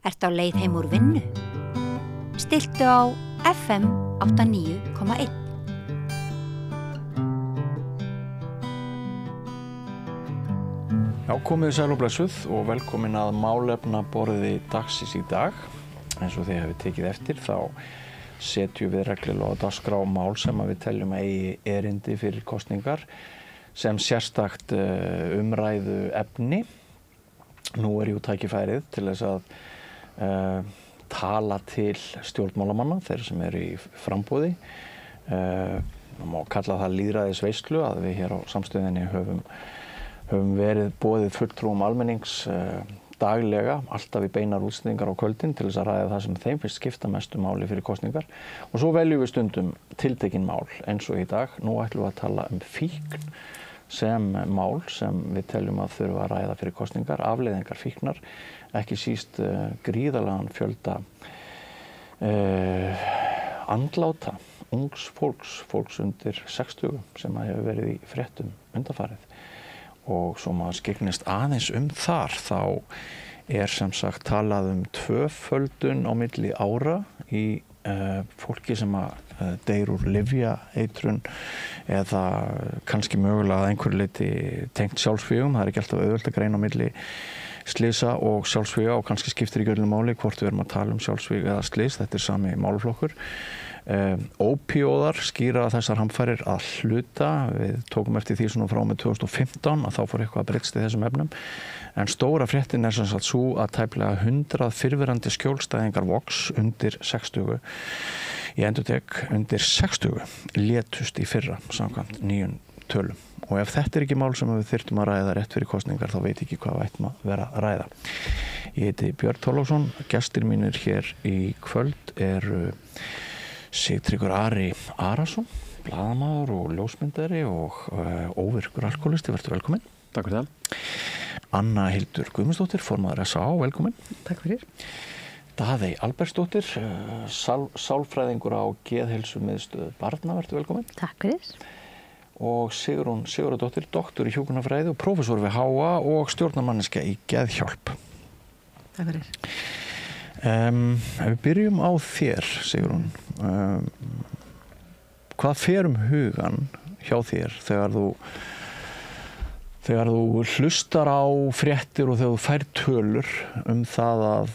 Ertu á leið heim úr vinnu? Stilltu á FM 89,1. Já, komið sæl og blessuð og velkomin að málefnaborði dagsins í dag. Eins og þið hafið tekið eftir þá setjum við reglulega á dagskrá mál sem við teljum eigi erindi fyrir kosningar sem sérstakt umræðu efni. Nú jú tækifærið til þess að tala til stjórnmálamanna, þeir sem eru í framboði. Má kalla það lýðræðisveislu að við hér á samstöðinni höfum verið boðið fulltrúum almennings daglega, alltaf í beinar útsendingar á kvöldin til þess að ræða það sem þeim finnst skipta mestu máli fyrir kosningar. Og svo veljum við stundum tiltekin mál eins og í dag. Nú ætlum við að tala fíkn sem mál sem við teljum að þurfa að ræða fyrir kosningar, afleiðingar fíknar, ekki síst gríðarlegan fjölda andláta, ungs fólks undir 60 sem hefur verið í fréttum undanfarið. Og svo maður skyggnist aðeins þar, þá sem sagt talað tvöföldun á milli ára í fólki sem deyr úr lyfjaeitrun eða kannski mögulega að einhverju leyti tengt sjálfsvígum. Það ekki alltaf auðvelt að greina á milli slysa og sjálfsvíga og kannski skiptir ekki öllu máli hvort við erum að tala sjálfsvíg eða slys. Þetta sami málaflokkur. Ópíóðar skýra þessar hamfarir að hluta. Við tókum eftir því svona frá með 2015 að þá fór eitthvað að breytast í þessum efnum. En stóra fréttin sem sagt sú að tæplega 100 fyrrverandi skjólstæðingar Vox undir 60, ég endurtek undir 60, létust í fyrra samkvæmt nýjum tölum. Og ef þetta ekki mál sem við þyrftum að ræða rétt fyrir kosningar, þá veit ég ekki hvað við ættum að vera að ræða. Ég heiti Björn Þorláksson, gestir mínir hér í kvöld eru Sigtryggur Ari Arason, blaðamaður og ljósmyndari og óvirkur alkoholisti. Vertu velkomin. Takk fyrir það. Anna Hildur Guðmundsdóttir, formaður SA, velkomin. Takk fyrir. Daðey Albertsdóttir, sálfræðingur á Geðheilsumiðstöð barna, vertu velkomin. Takk fyrir. Og Sigrún Sigurðardóttir, doktor í hjúkrunarfræði og prófessor við HA og stjórnarmanneskja í Geðhjálp. Takk fyrir. Ef við byrjum á þér, Sigrún, hvað fer hugan hjá þér þegar þú hlustar á fréttir og þegar þú fær tölur það að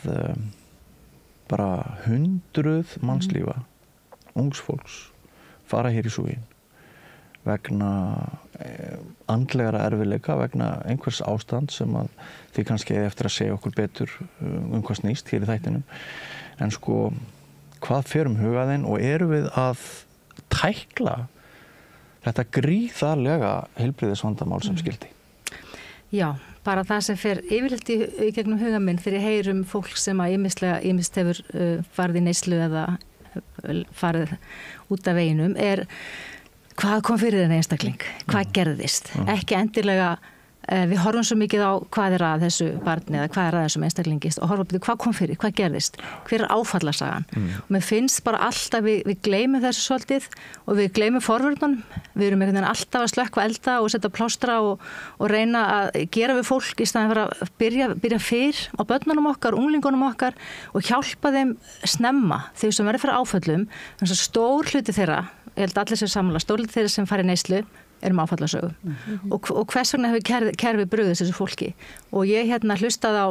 bara 100 mannslífa, ungs fólks, fara hér í súginn vegna andlegara erfiðleika, vegna einhvers ástand sem að þið kannski eftir að segja okkur betur hvað snýst hér í þættinum. En sko, hvað fer hugaðinn og erum við að tækla þetta gríðarlega heilbrigðisvandamál sem skyldi? Já, bara það sem fer yfirleitt í gegnum huga minn þegar ég heyr fólk sem að ýmist hefur farið í neyslu eða farið út af veginum hvað kom fyrir þennan einstakling? Hvað gerðist? Ekki endilega, við horfum svo mikið á hvað að þessu barni eða hvað að þessum einstaklingi og horfum á hvað kom fyrir, hvað gerðist? Hver áfallasagan? Og mér finnst bara alltaf, við gleymum þessu svolítið og við gleymum forvörnunum. Við erum einhvern veginn alltaf að slökkva elda og setja plástra og reyna að gera við fólk í staðinn fyrir að byrja fyrr á börnunum okkar, unglingunum okkar og hjálpa þeim snemma þegar sem verður fyrir áföllum. Þannig að stór hluti þeirra, ég held allir sem samla, stór hluti þeirra sem fara í neyslu áfallasögu. Og hvers vegna hefur kerfi brugðist þessu fólki. Og ég hlustaði á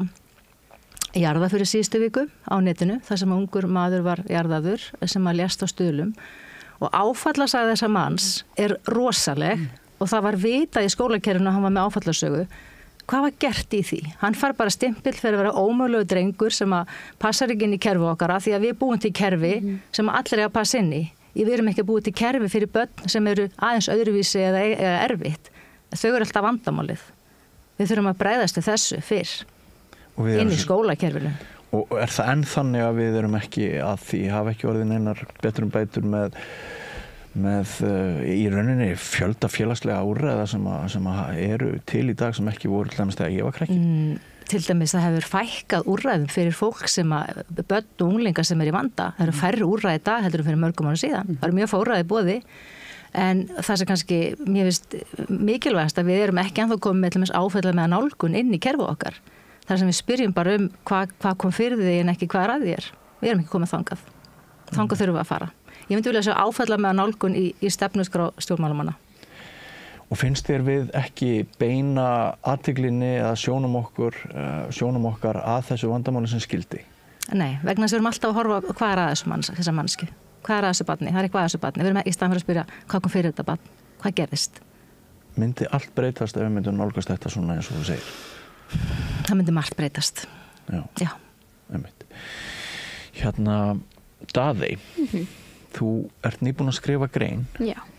jarða fyrir síðustu viku á netinu, þar sem ungur maður var jarðaður sem að lést á Stuðlum. Og áfallasaga þessa manns rosaleg og það var vitað í skólakerfinu að hann var með áfallasögu. Hvað var gert í því? Hann fær bara stimpil fyrir að vera ómögulegu drengur sem að passar ekki inn í kerfi okkar af því að við búum til kerfi sem allir að passa inn í. Við erum ekki að búið til kerfi fyrir börn sem eru aðeins öðruvísi eða erfitt. Þau eru alltaf vandamálið. Við þurfum að bregðast til þessu fyrr inn í skólakerfinu. Og það enn þannig að við erum ekki að því hafa ekki orðin einar bætur með í rauninni fjölda félagslega úrræða sem eru til í dag sem ekki voru til dæmis þegar ég var krakki? Til dæmis það hefur fækkað úrræðum fyrir fólk sem börn og unglingar sem í vanda. Það eru færri úrræði í dag heldur fyrir mörgum árum síðan. Það eru mjög fá úrræði í boði. En það sem kannski, mér finnst mikilvægast að við erum ekki ennþá komið með áfælla með nálgun inn í kerfi okkar. þar sem við spyrjum bara hvað kom fyrir þig en ekki hvað er að þér. Við erum ekki komið þangað. Þangað þurfum við að fara. Ég myndi vilja sjá áfella með nálgun í stefnuskrá stjórnmálamanna. Og finnst þér við ekki beina athyglinni eða sjónum okkar að þessu vandamáli sem skildi? Nei, vegna þess að við erum alltaf að horfa hvað er að þessa mannsku. Hvað er að þessu barni? Það er eitthvað að þessu barni. Við erum í staðan fyrir að spyrja hvað kom fyrir þetta barn? Hvað gerðist? Myndi allt breytast ef við myndum nálgast þetta svona eins og þú segir? Það myndi margt breytast. Já. Einmitt. Hérna, Daðey, þú ert nýbúin að skrifa grein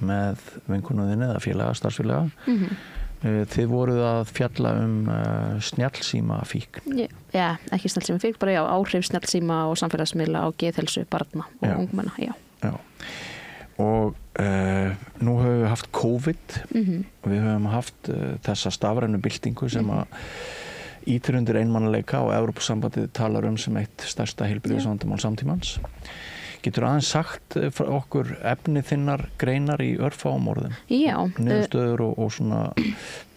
með vinkonuðinni eða félaga, starfsfélaga. Þið voruð að fjalla snjallsímafíkn. Já, ekki snjallsímafíkn, bara áhrif snjallsíma og samfélagsmiðla á geðheilsu barna og ungmenna, já. Og nú höfum við haft COVID og við höfum haft þessa stafrænu byltingu sem að ýtir undir einmannaleika og Evrópusambandið talar sem eitt stærsta heilbrigðisvandamál samtímans. Getur aðeins sagt frá okkur efni þinnar greinar í örfáum orðum? Já. Niðurstöður og svona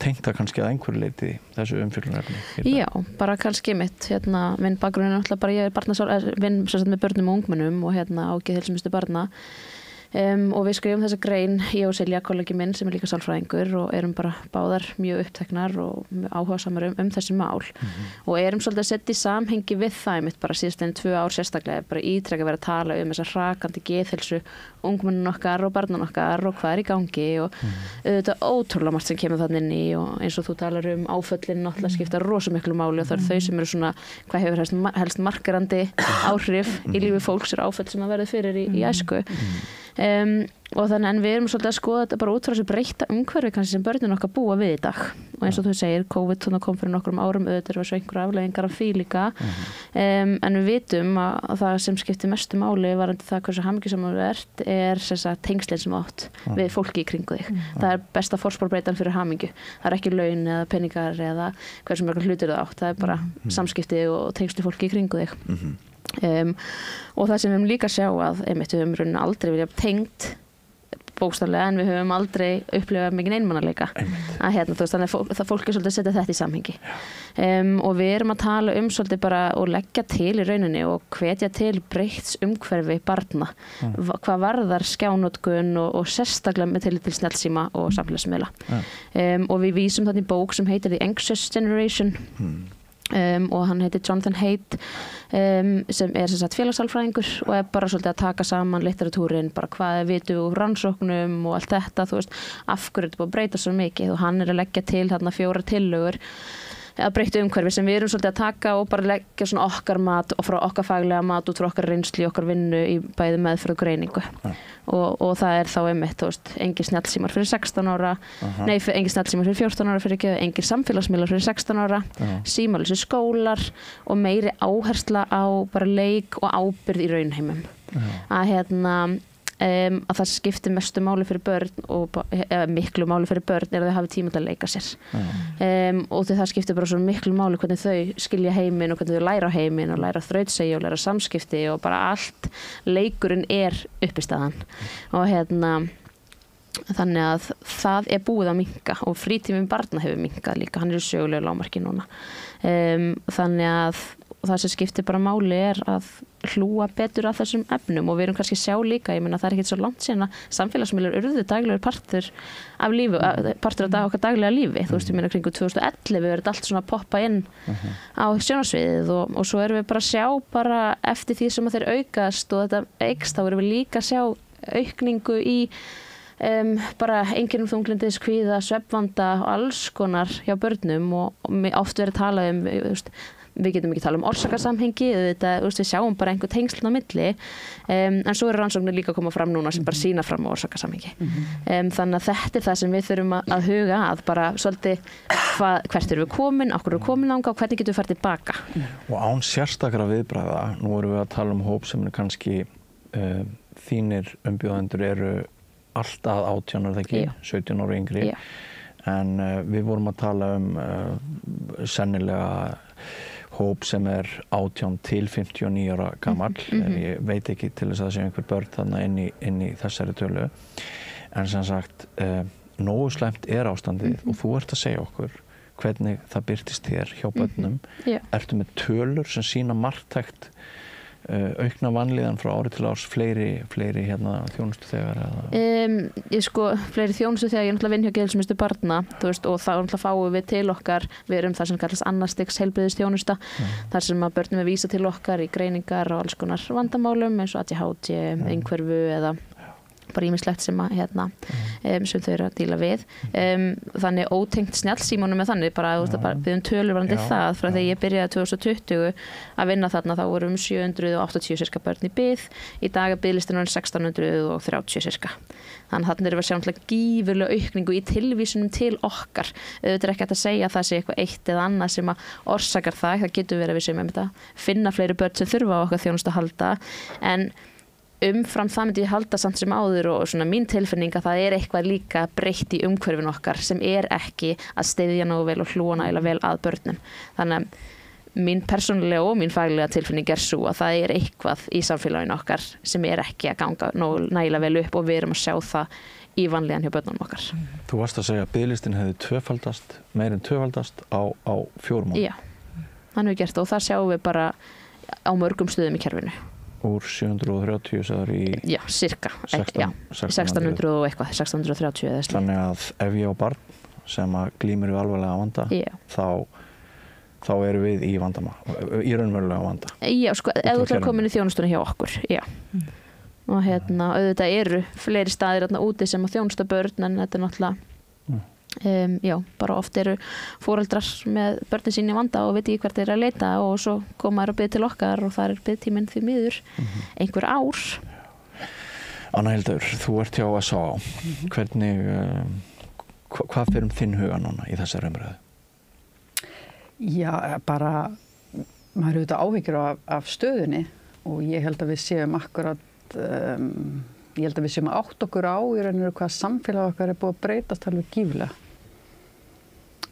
tengta kannski að einhverju leyti þessu umfjöllunarefni? Já, bara kannski mitt. Minn bakgrunn er náttúrulega bara ég vinn með börnum og ungmennum og á geðheilsumiðstöð barna. Og við skrifum þessa grein, ég og Silja, kollegi minn sem er líka sálfræðingur og erum bara báðar mjög uppteknar og áhugasamar þessi mál og erum svolítið að setja í samhengi við það mitt bara síðastlegin 2 ár sérstaklega, bara ítrekka verið að tala þessa hrakandi geðheilsu ungmennun okkar og barnan okkar og hvað er í gangi og auðvitað ótrúlega margt sem kemur þannig inn í og eins og þú talar áföllin náttúrulega skipta rosa miklu máli og það þau sem eru svona, hvað hefur helst markarandi áhrif í lífi fólks er áföll sem að verða fyrir í æsku. Og þannig en við erum svolítið að skoða þetta bara út frá þessu breytta umhverfi kannski sem börnin okkar búa við í dag og eins og þú segir, COVID kom fyrir nokkrum árum auðvitað og svo einhverja afleiðingar af því líka en við vitum að það sem skiptir mestu máli varandi það hversu hamingjusamur er tengslin sem átt við fólki í kringu þig. Það er besta forspárbreytan fyrir hamingju. Það er ekki laun eða peningar eða hversu mörgur hlutir það átt. Það er bara samskipti og tengsli fólki í kringu þig. Og það sem við höfum líka sjá að við höfum raunin aldrei viljað tengt bókstaflega en við höfum aldrei upplifað mikið einmannaleika að þannig að fólk er svolítið að setja þetta í samhengi og við erum að tala svolítið bara og leggja til í rauninni og hvetja til breytts umhverfi barna hvað varðar skjánotkun og sérstaklega með til snjallsíma og samfélagsmiðla og við vísum þannig bók sem heitir The Anxious Generation og hann heitir Jonathan Haidt sem er félagssálfræðingur og er bara svolítið að taka saman litteratúrin, bara hvað vitum við úr rannsóknum og allt þetta, þú veist, af hverju þetta búið að breyta svo mikið og hann er að leggja til 4 tillögur að breyttu umhverfi sem við erum svolítið að taka og bara leggja svona okkar mat og frá okkar faglega mat út frá okkar reynslu, okkar vinnu í bæði meðferð og greiningu og það er þá þú veist, engin snjallsímar fyrir 16 ára engin snjallsímar fyrir 14 ára fyrir ekki, engin samfélagsmiðlar fyrir 16 ára símalausi skólar og meiri áhersla á bara leik og ábyrgð í raunheimum að það skiptir mestu máli fyrir börn og miklu máli fyrir börn er að þau hafi tíma til að leika sér og það skiptir bara svo miklu máli hvernig þau skilja heiminn og hvernig þau læra heiminn og læra þrautsegju og læra samskipti og bara allt leikurinn er uppistaðan og þannig að það er búið að minnka og frítíminn barna hefur minnkað líka, hann er í sögulegu lágmarki núna þannig að það sem skiptir bara máli er að hlúa betur að þessum efnum og við erum kannski sjá líka, ég meina það er ekkert svo langt síðan að samfélagsmiðlar urðu daglegur partur af lífi, partur af okkar daglega lífi, þú veist, ég meina kringu 2011 verður allt svona að poppa inn á sjónarsviðið og svo erum við bara að sjá bara eftir því sem að þeir aukast og þetta eykst, þá erum við líka að sjá aukningu í bara einkennum þunglyndis, kvíða, svefnvanda og alls konar hjá börnum og oft verið talað við getum ekki tala orsakasamhengi, við sjáum bara einhver tengslun á milli en svo eru rannsóknir líka að koma fram núna sem bara sýna fram á orsakasamhengi þannig að þetta er það sem við þurfum að huga að bara svolítið hvert eru við komin, okkur eru komin ánga og hvernig getum við farið tilbaka og án sérstakra viðbragða, nú erum við að tala hóp sem er kannski þínir umbjóðendur eru allt að 18 ára ekki, 17 ára yngri en við vorum að tala sennilega hóp sem er 18 til 59 ára gamall ég veit ekki til þess að það sé einhver börn þarna inn í þessari tölu en sem sagt nógu slæmt er ástandið og þú ert að segja okkur hvernig það birtist þér hjá börnum. Ertu með tölur sem sýna marktækt aukna vanlíðan frá ári til árs, fleiri þjónustuþegar? Fleiri þjónustuþegar, ég náttúrulega vinn hjá geðheilsumiðstöð barna, þú veist, og þá náttúrulega fáum við til okkar, við erum það sem kallast annars stigs heilbrigðisþjónusta, þar sem að börnum vísa til okkar í greiningar og alls konar vandamálum eins og ADHD, einhverfu eða bara ýmislegt sem sem þau eru að díla við. Þannig ótengt snjallsímónum með þannig, bara við tölur varandi það, frá þegar ég byrjaði 2020 að vinna þarna, þá vorum 780 cirka börn í bið, í dag er biðlistinn 1630 cirka. Þannig að þarna erum við að sjá náttúrulega gífurlega aukningu í tilvísunum til okkar. Þetta er ekki hægt að segja að það sé eitthvað eitt eða annað sem að orsakar það getur verið að við sem finna fleiri börn sem þurfa á okkar þjónustu að halda, en umfram það myndi ég halda samt sem áður og svona mín tilfinning að það er eitthvað líka breytt í umhverfinu okkar sem er ekki að styðja nógu vel og hlúa nægilega vel að börnum. Þannig að mín persónulega og mín faglega tilfinning er svo að það er eitthvað í samfélaginu okkar sem er ekki að ganga nægilega vel upp og við erum að sjá það í vanlíðan hjá börnunum okkar. Þú varst að segja að biðlistin hefði meir en tvöfaldast á 4 mánuðum. Já, þannig við gert og það sjáum við bara á mörgum stöðum í kerfinu. Úr 730 sagður í... Já, cirka. 1600 og eitthvað, 1630 eða slíkt. Þannig að ef ég á barn sem að glímir við alvarlega vanda, þá erum við í raunverulega vanda. Já, sko, ef þú ætlar að koma inn í þjónustuna hjá okkur, já. Og auðvitað eru fleiri staðir úti sem að þjónusta börn, en þetta er náttúrulega... bara oft eru foreldrar með börnin sín í vanda og veit ekki hvert þeir eru að leita og svo koma þær að bið til okkar og það er biðtíminn því miður einhver ár. Anna Hildur, þú ert hjá SÁ. Hvernig, hvað fer þinn huga núna í þessari umræðu? Já, bara maður eru auðvitað áhyggjur af stöðunni og ég held að við séum ég held að við séum að átta okkur á í raun og veru hvað samfélag okkar er búið að breytast alveg gífurlega.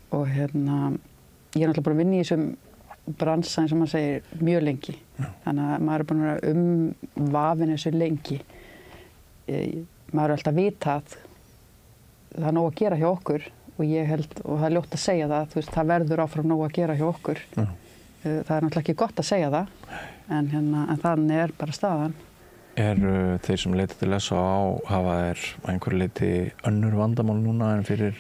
Og ég er náttúrulega bara að vinna í þessum bransa eins og maður segir mjög lengi. Þannig að maður er búin að vera vafinn þessu lengi. Maður er alltaf vitað það er nóg að gera hjá okkur og ég held, og það er ljótt að segja það, þú veist, það verður áfram nóg að gera hjá okkur. Það er náttúrulega ekki gott að segja það, en þannig er bara staðan. Þeir sem leita til SÁ hafa einhverju leiti önnur vandamál núna en fyrir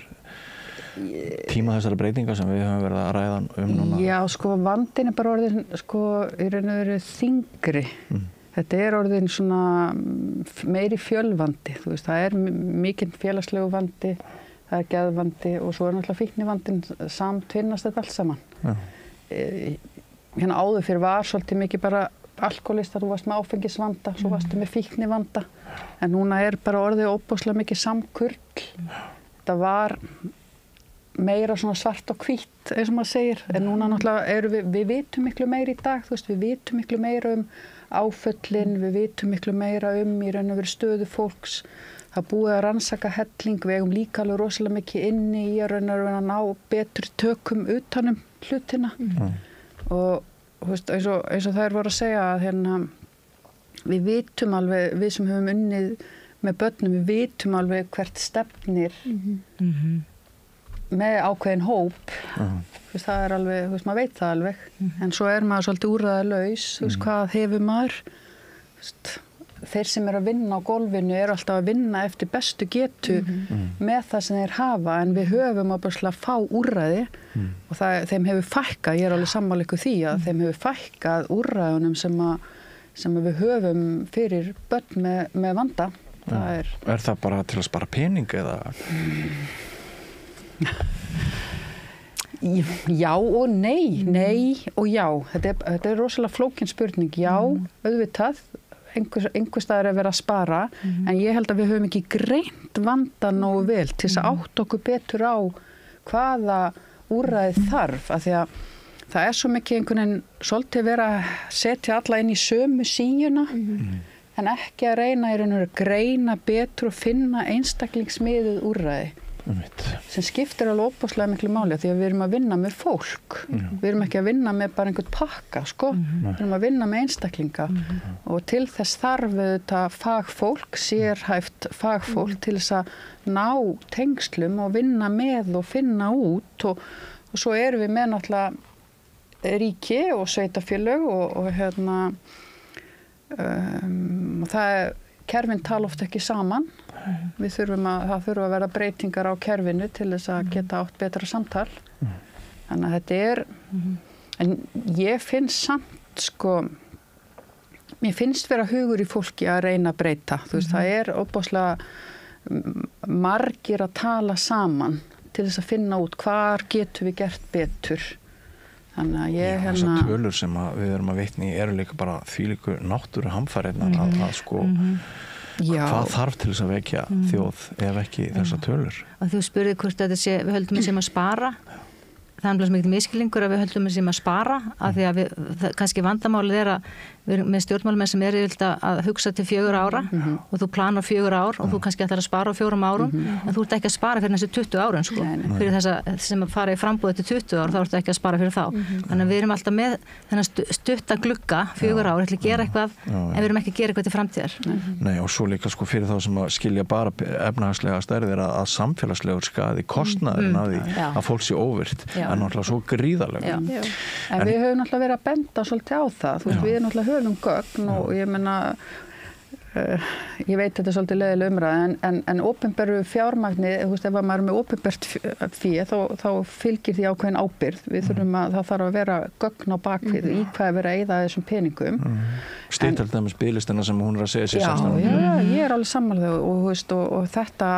tíma þessara breytinga sem við höfum verið að ræða núna? Já, sko, vandinn er bara orðin, sko, í raun og veru þyngri. Þetta er orðin svona meiri fjölvandi, þú veist, það er mikinn félagslegu vandi, það er geðvandi og svo er náttúrulega fíknivandinn samtvinnast þetta allt saman. Áður fyrir var svolítið mikið bara alkoholistar, þú varst með áfengisvanda, svo varstu með fíknivanda, en núna er bara orðið óbúslega mikið samkurl. Þetta var meira svona svart og hvítt, eins og maður segir, en núna náttúrulega við vitum miklu meira í dag, þú veist, við vitum miklu meira áföllin, við vitum miklu meira í raun og veru stöðu fólks. Það búið að rannsaka helling, við eigum líka alveg rosalega mikið inni í að raun og veru að ná betur tökum utanum hlutina. Og veist, eins og þær voru að segja að við vitum alveg, við sem höfum unnið með börnum, við vitum alveg hvert stefnir með ákveðin hóp. Veist, það er alveg, veist, maður veit það alveg, en svo er maður svolítið úrræðalaus, veist, hvað hefur maður? Veist, þeir sem eru að vinna á gólfinu eru alltaf að vinna eftir bestu getu með það sem þeir hafa, en við höfum að fá úrræði og þeim hefur fækkað, ég er alveg sammála ykkur því að þeim hefur fækkað úrræðunum sem við höfum fyrir börn með vanda. Er það bara til að spara pening eða? Já og nei og já. Þetta er rosalega flókin spurning. Já, auðvitað. Einhvers staðar er verið að spara, en ég held að við höfum ekki greint vandann nógu vel til þess að átta okkur betur á hvaða úrræði þarf, af því að það er svo mikið einhvern veginn svolítið verið að setja alla inn í sömu síuna, en ekki að reyna í raun og veru að greina betur og finna einstaklingsmiðuð úrræði. Sem skiptir alveg óbúslega miklu máli því að við erum að vinna með fólk. Við erum ekki að vinna með bara einhvern pakka, sko. Við erum að vinna með einstaklinga og til þess þarf þetta fagfólk, sérhæft fagfólk til þess að ná tengslum og vinna með og finna út og svo erum við með náttúrulega ríki og sveitafélög og það kerfin tala oft ekki saman. Það þurfa að vera breytingar á kerfinu til þess að geta átt betra samtal. Þannig að þetta en ég finnst samt mér finnst vera hugur í fólki að reyna að breyta. Þú veist, það óbáslega margir að tala saman til þess að finna út hvar getum við gert betur. Þannig að ég þessar tölur sem við erum að vitna í eru líka bara þvílíku náttúruhamfarirnar að hvað þarf til þess að vekja þjóð ef ekki þessar tölur. Og þú spurði hvort að við höldum sem að spara. Það er mikið miskilningur að við höldum sem að spara af því að kannski vandamálið að við erum með stjórnmálamenn sem að hugsa til 4 ára og þú planar 4 ár og þú kannski ætlar að spara á 4 árum en þú ert ekki að spara fyrir þessi 20 árum fyrir þess sem að fara í frambúð til 20 ár þá ert ekki að spara fyrir þá. Þannig að við erum alltaf með þennan stutta glugga 4 ár, ætla að gera eitthvað en við erum ekki að gera eitthvað til framtíðar. Nei, og svo líka fyrir þá sem að skilja bara efnahagslega stærðir að samfélagslegur skaði kostnaðurinn af því að fólk sé óvirt er náttúrulega svo gríðarlega. En við höfum náttúrulega verið að benda svolítið á það. Þú veist, við náttúrulega höfum gögn og ég meina ég veit þetta er svolítið leiðileg umræða en opinberu fjármagni, þú veist, ef maður er með opinbert fé þá fylgir því ákveðin ábyrgð. Það þarf að vera gögn á bakvið í hvað er verið að eyða þessum peningum. Til dæmis biðlistina sem hún er að segja sér 16. Já, ég er alveg sammála og þetta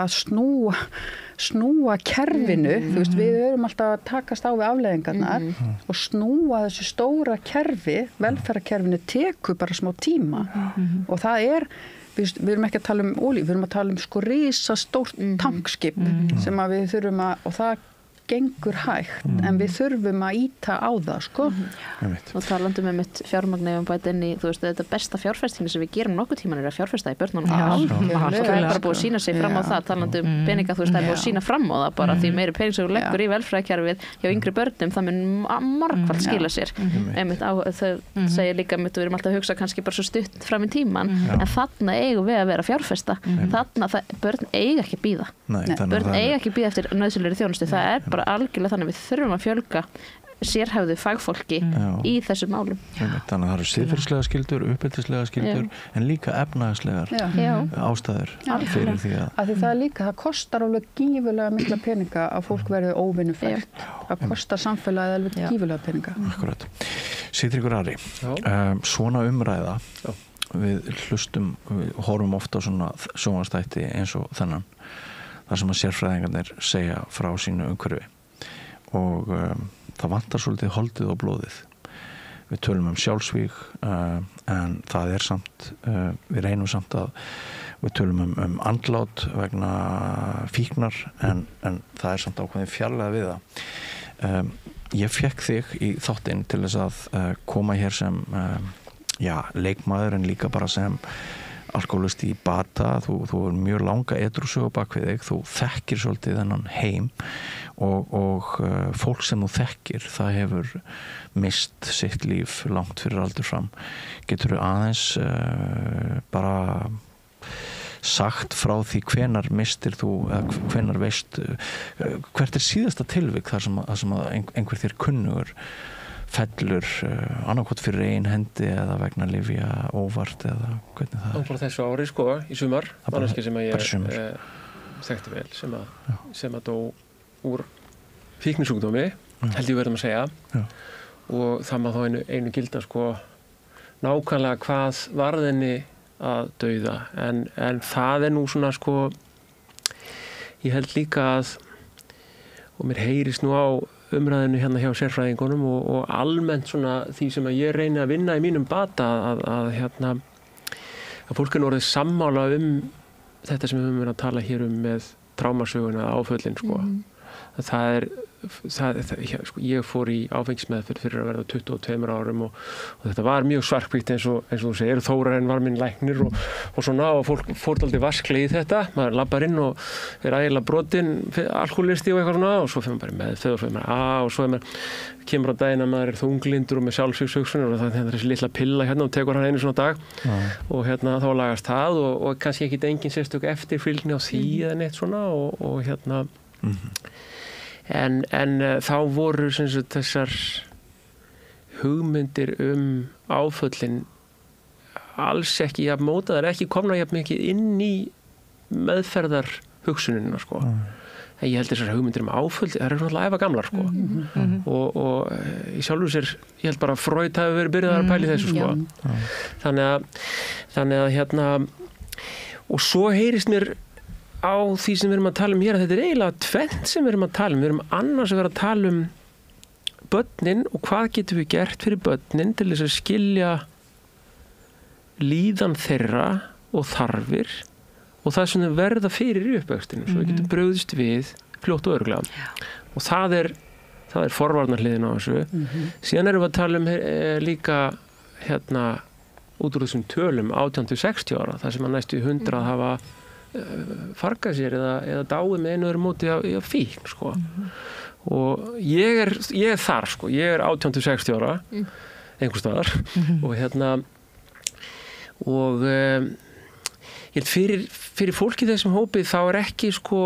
snúa kerfinu, þú veist, við erum alltaf að takast á við afleiðingarnar og snúa þessu stóra kerfi, velferðarkerfinu tekur bara smá tíma og það við erum ekki að tala um olíu, við erum að tala um risastórt tankskip sem að við þurfum og það gengur hægt en við þurfum að íta á það og talandum fjármagni bæta inn í, þú veist, þetta besta fjárfesting sem við gerum nokkuð tíman að fjárfesta í börnunum það er bara búið að sína sig fram á það talandum peninga, þú veist, það er búið að sína fram á það bara því meiri pening sem þú leggur í velferðarkerfið hjá yngri börnum, það mun margfald skila sér það segir líka við erum alltaf að hugsa kannski bara svo stutt fram í tíman en þarna eigum við að vera fjárfesta þarna, börn eiga ekki bíða börn eiga ekki bíða eftir nauðsynlegri þjónustu, það er bara algjörlega þannig við þurfum að fjölga sérhæfðu fagfólki í þessum málum. Þannig að það eru siðferðislega skyldur, uppeldislega skyldur en líka efnahagslegar ástæður fyrir því að því það kostar alveg gífurlega mikla peninga að fólk verði óvinnufært. Það kostar samfélagið alveg gífurlega peninga. Akkurat. Sigtryggur Ari, svona umræða við horfum ofta á svona sjónvarpsþætti eins og þennan þar sem að sérfræðingarnir segja frá sínu umhverfi og það vantar svolítið holdið og blóðið. Við tölum sjálfsvíg en það samt, við reynum samt að við tölum andlát vegna fíknar en það samt ákveðin fjarlæga við það. Ég fékk þig í þáttinn til þess að koma hér sem leikmaður en líka bara sem alkoholisti í bata, þú er mjög langa edrúsögu bak við þig, þú þekkir svolítið þennan heim og fólk sem þú þekkir, það hefur mist sitt líf langt fyrir aldur fram. Geturðu aðeins bara sagt frá því hvenar mistir þú, eða hvenar veist, hvert síðasta tilvik þar sem að einhver þér kunnugur fellur annarkot fyrir ein hendi eða vegna lyfja óvart eða hvernig það er? Bara þessu ári í sumar, manneskja sem að ég þekkti vel sem að dó úr fíknisjúkdómi, held ég verðum að segja og það maður þá einu gilda nákvæmlega hvað varðinni að dauða en það nú svona ég held líka að og mér heyrist nú á umræðinu hérna hjá sérfræðingunum og almennt svona því sem að ég reyni að vinna í mínum bata að fólk orðið sammála þetta sem við höfum verið að tala hér með trámasöguna áföllin ég fór í áfengismeðferð fyrir að verða 22 árum og þetta var mjög svarkvítt eins og þú segir, Þórarinn var minn læknir og svona og fólk fór aldrei vasklega í þetta, maður labbar inn og ægilega brotinn, alkoholisti og eitthvað svona og svo fyrir maður bara í meðferð og svo og svo kemur á daginn að maður er þunglindur og með sjálfsvígshugsanir og það er þessi litla pilla hérna og tekur hann einu svona dag og þá lagast það og kannski ekkit engin sérstök eftirfylgni á því eða neitt svona og en þá voru þessar hugmyndir áföllin alls ekki jafn mótaðar, ekki komna jafn mikið inn í meðferðar hugsunina sko. En ég held þessar hugmyndir áföll, það eru náttúrulega æfa gamlar sko. Og í sjálfu sér, ég held bara að Freud hafi verið byrjað að pæla í þessu sko. Þannig að og svo heyrist mér á því sem við erum að tala hér að þetta eiginlega tvennt sem við erum að tala við erum annars að vera að tala börnin og hvað getum við gert fyrir börnin til þess að skilja líðan þeirra og þarfir og það sem þau verða fyrir í uppvextinu svo við getum brugðist við fljótt og örugglega og það er forvarnarhliðin á þessu síðan erum við að tala líka út úr þessum tölum 18-60 ára þar sem að næstu 100 hafa fargað sér eða dáið með einu öðru móti af fíkn sko. Og ég er þar sko, ég er 18-60 ára einhvers staðar og ég held fyrir fólk í þessum hópi þá er ekki sko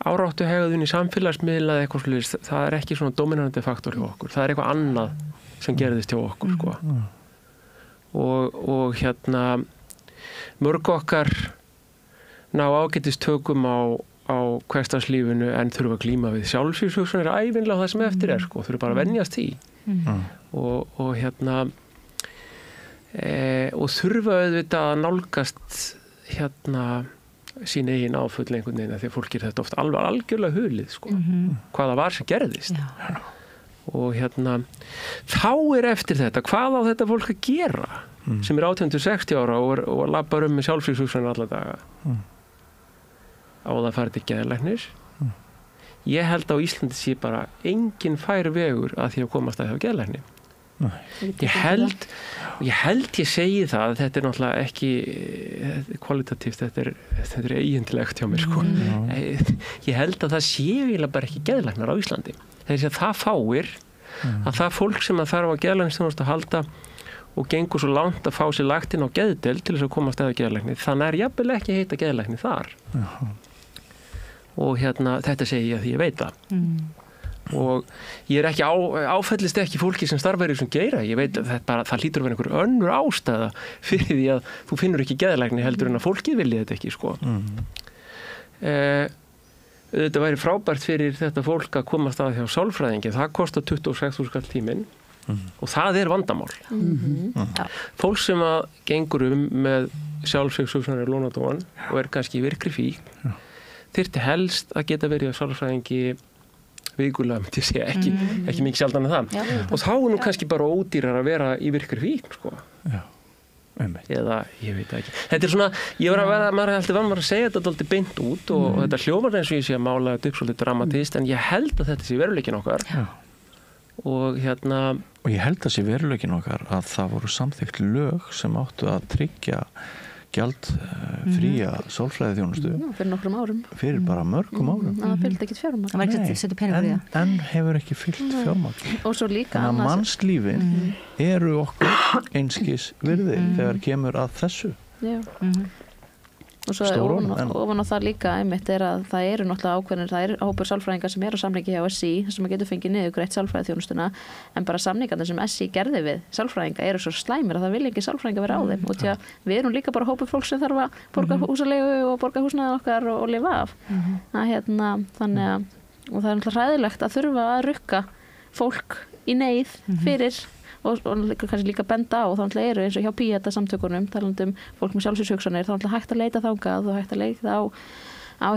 áráttuhegðun í samfélagsmiðla eða eitthvað slúðis, það er ekki svona dominandi faktor hjá okkur, það er eitthvað annað sem gerðist hjá okkur sko. Og mörg okkar ná ágætist tökum á hversdagslífinu en þurfa að glíma við sjálfsvígshugsanir ævinlega það sem eftir er sko, þurfa bara að venjast því og þurfa auðvitað að nálgast sín eigin áföll einhvern veginn því að fólk þetta oft algjörlega hulið sko, hvaða var sem gerðist og þá er eftir þetta, hvað á þetta fólk að gera sem er 18-60 ára og labbar með sjálfsvígshugsanir alla daga á það farið til geðlæknis ég held á Íslandi sé bara engin fær vegur að því að komast að hjá geðlækni ég segi það þetta er náttúrulega ekki kvalitatíft, þetta er eigintilegt hjá mér sko. Ég held að það sé eiginlega bara ekki geðlæknar á Íslandi þess að það fáir að það fólk sem að þarf á geðlæknisþjónustu að halda og gengur svo langt að fá sér lagt inn á geðdeild til þess að komast að geðlækni þannig er jafnvel ekki að heita geðlækni þar og þetta segi ég að því ég veit það og ég er ekki áfellist ekki fólki sem starfar í þessum geira ég veit að það hlýtur að vera einhver önnur ástæða fyrir því að þú finnur ekki geðlækni heldur en að fólkið vilji þetta ekki sko. Þetta væri frábært fyrir þetta fólk að komast að hjá sálfræðingi það kostar 26.000 kall tíminn og það er vandamál fólk sem að gengur með sjálfsvígshugsanir lónadóan og er kannski í virkri fíkn þyrfti helst að geta verið á sálfræðingi vikulega myndi ég segja ekki mikið sjaldan en það og þá er nú kannski bara ódýrar að vera í virkri fíkn sko. Eða ég veit ekki þetta er svona, maður er alltaf vann að segja þetta alltaf beint út og þetta hljómar eins og ég sé að mála þetta upp svolítið dramatist en ég held að þetta sé veruleikin okkar og ég held að sé veruleikin okkar að það voru samþykkt lög sem áttu að tryggja gjaldfría sálfræðiþjónustu fyrir nokkrum árum fyrir bara mörgum árum það fylgdi ekkert fjármagn en hefur ekki fylgt fjármagn og svo líka þannig að mannslífin eru okkur einskis virði þegar kemur að þessu og svo ofan á það líka einmitt er að það eru náttúrulega ákveðnir það eru hópur sálfræðingar sem eru á samningi hjá SÍ sem að getur fengið niður greitt sálfræðiþjónustuna en bara samningarnir sem SÍ gerði við sálfræðinga eru svo slæmir að það vil ekki sálfræðinga vera á þeim og því að við erum líka bara hópur fólk sem þarf að borga húsalegu og borga húsnæðan okkar og lifa af þannig að og það er náttúrulega hræðilegt að þurfa að rukka fólk í neyð fyrir og kannski líka benda á þá eru eins og hjá Píeta samtökunum talandum fólk með sjálfsvígshugsanir þá hægt að leita þangað og hægt að leita á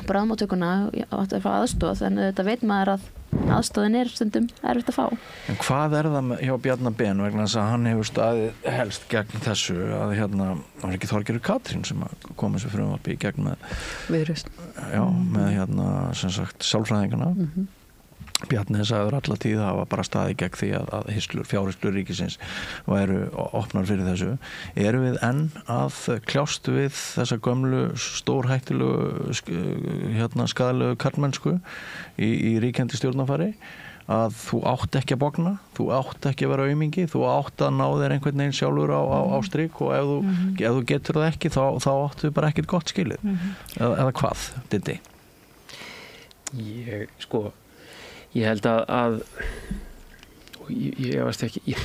bráðmóttökuna að fá aðstoð en þetta veit maður að aðstoðin er stundum erfitt að fá. En hvað er það hjá Bjarna Ben vegna þess að hann hefur staðið helst gegn þessu að var ekki Þorgerður Katrín sem kom þessu frumvarpi gegn með Viðreisn með sem sagt sálfræðingana Bjarni sagður alla tíð hafa bara staðið gegn því að fjárhirslur ríkisins væru opnar fyrir þessu. Erum við enn að kljást við þessa gömlu stórhættulegu skaðlegu karlmennsku í ríkjandi stjórnarfari að þú átt ekki að bogna, þú átt ekki að vera aumingi, þú átt að ná þér einhvern veginn sjálfur á strik og ef þú getur það ekki þá áttu bara ekkert gott skilið eða hvað, Diddi? Ég held að ég veist ekki,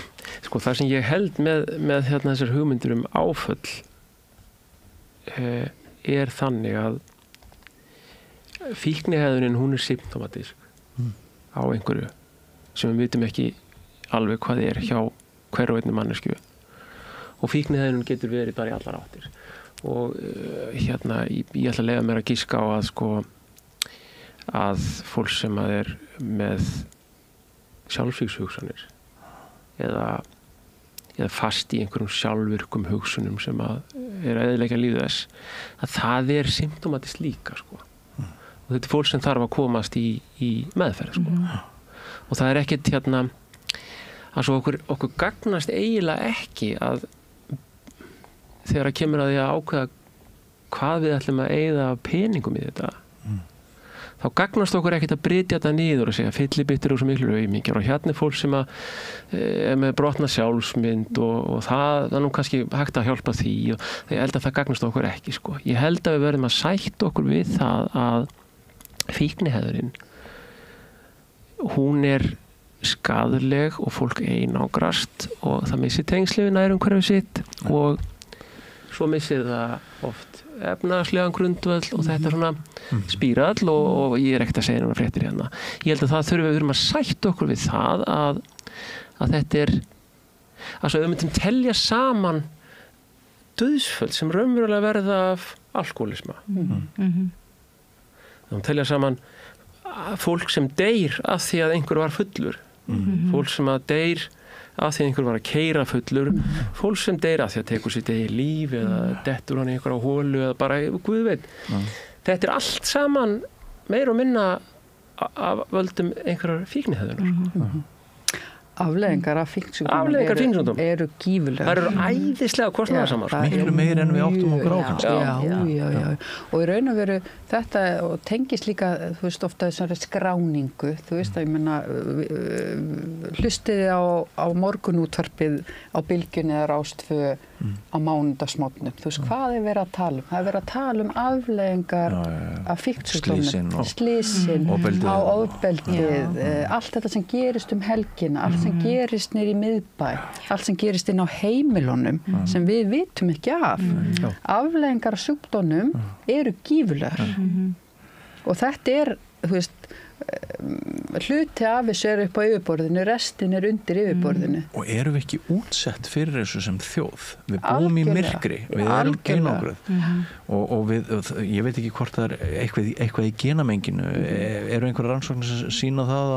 það sem ég held með þessar hugmyndir áföll þannig að fíknihegðunin, hún symptomatísk á einhverju sem við vitum ekki alveg hvað er hjá hver og einni mannesku, og fíknihegðunin getur verið bara í allar áttir, og ég ætla að leyfa mér að giska á að fólk sem er með sjálfsvígshugsanir eða fast í einhverjum sjálfvirkum hugsunum sem er að eyðileggja líf þess, að það er symptomatist líka og þetta er fólk sem þarf að komast í meðferð og það er ekkert að okkur gagnast eiginlega ekki að þegar að kemur að því að ákveða hvað við ætlum að eyða peningum í þetta, þá gagnast okkur ekkert að brytja þetta niður og segja fyllibittir og svo miklu auðmingjar, og hérna er fólk sem er með brotna sjálfsmynd og það er nú kannski hægt að hjálpa því, og ég held að það gagnast okkur ekki Ég held að við verðum að sætta okkur við það að fíknihegðunin, hún er skaðleg og fólk einangrast og það missir tengsli við nærumhverfið sitt og svo missir það oft efnahagslegan grundvöll og þetta er svona spírall og ég er ekkert að segja náttúrulega fréttir hérna. Ég held að það þurfum að sætta okkur við það að þetta er að við myndum telja saman dauðsföll sem raunverulega verða af alkohólisma. Þá telja saman fólk sem deyr af því að einhver var fullur, fólk sem að deyr af því að einhver var að keyra fullur, fólk sem deyr af því að tekur sitt eigið líf eða dettur hann einhver á hólu eða bara, guð veit. Þetta er allt saman meira og minna af völdum einhverjar fíknihegðunar. Afleiðingar af fíknisjúkdómum eru gífurlegar. Það eru æðislega kostnaðarsamar. Miklu meira en við áttum okkur á kannski. Já. Og í raun og veru þetta og tengist líka, þú veist, ofta þessari skráningu, þú veist að ég menna hlustiði á morgunútvarpið á Bylgjunni eða Rás 2 á mánudagsmorgnum. Þú veist, hvað er verið að tala um? Það er verið að tala um afleiðingar af fíknisjúkdómum, slysinn, á ofbeldið, allt þetta sem gerist helgina, allt sem gerist niður í miðbæ, allt sem gerist inn á heimilunum sem við vitum ekki af. Afleiðingar af sjúkdómum eru gífurlegar og þetta er, þú veist, hluti af þessu er upp á yfirborðinu, restin er undir yfirborðinu. Og erum við ekki útsett fyrir þessu sem þjóð? Við búum í myrkri, við erum einangruð og ég veit ekki hvort það er eitthvað í genamenginu. Eru einhverjar rannsóknir sem sýna það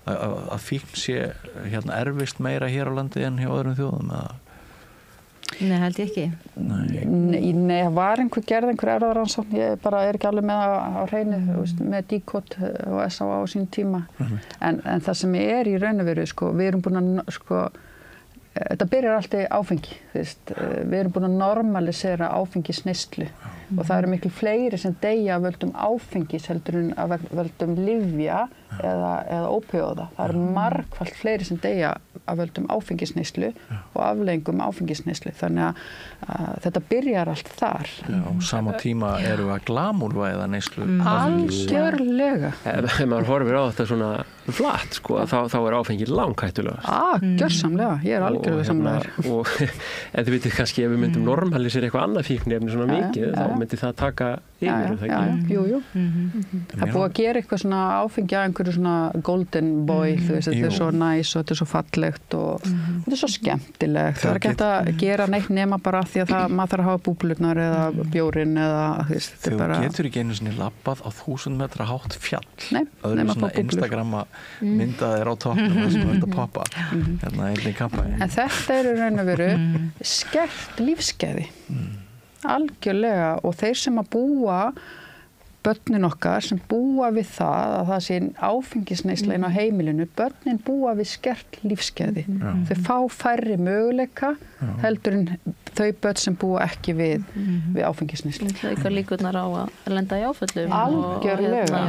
að fíkn sé erfist meira hér á landi en hjá öðrum þjóðum? Nei, held ég ekki. Nei, var gerð einhver erfðarannsókn, ég bara er ekki alveg með á hreinu, með díkot og SAA á sín tíma. En það sem er í raun og veru, við erum búin að, þetta byrjar alltaf áfengi, við erum búin að normalisera áfengisneyslu og það eru miklu fleiri sem deyja af völdum áfengis heldur en af völdum lyfja eða ópíóða. Það eru margfalt fleiri sem deyja af völdum áfengisneyslu og afleiðingum áfengisneyslu. Þannig að þetta byrjar allt þar. Já, á sama tíma eru að glamúrvæða neyslu. Algjörlega. Ef maður horfir á þetta svona flatt, þá er áfengi langhættulegast. Gjörsamlega. Ég er algjörlega samlegar. En þið vitið kannski ef við myndum normalisera eitthvað annað fíkniefni svona mikið, þá myndi það taka yfir. Jú. Það er búið að gera eitthvað svona áfengi að einhverju svona golden boy, þú veist, þetta er svo næs og þetta er svo fallegt og þetta er svo skemmtilegt. Það er ekki hægt að gera neitt nema bara því að maður þarf að hafa búblurnar eða bjórinn eða þú getur ekki einu sinni labbað á 1000 metra hátt fjall. Nei, öðru svona Instagramma myndaðir á toppnum þar sem þetta poppa hérna einnig kampaði. En þetta er í raun og veru skert lífsgæði. Algjörlega, og þeir sem að búa, börnin okkar sem búa við það að sé áfengisneysla inn á heimilinu, börnin búa við skert lífsgæði. Þau fá færri möguleika heldur en þau börn sem búa ekki við áfengisneyslu. Það er líkurnar á að lenda í áföllum. Algjörlega.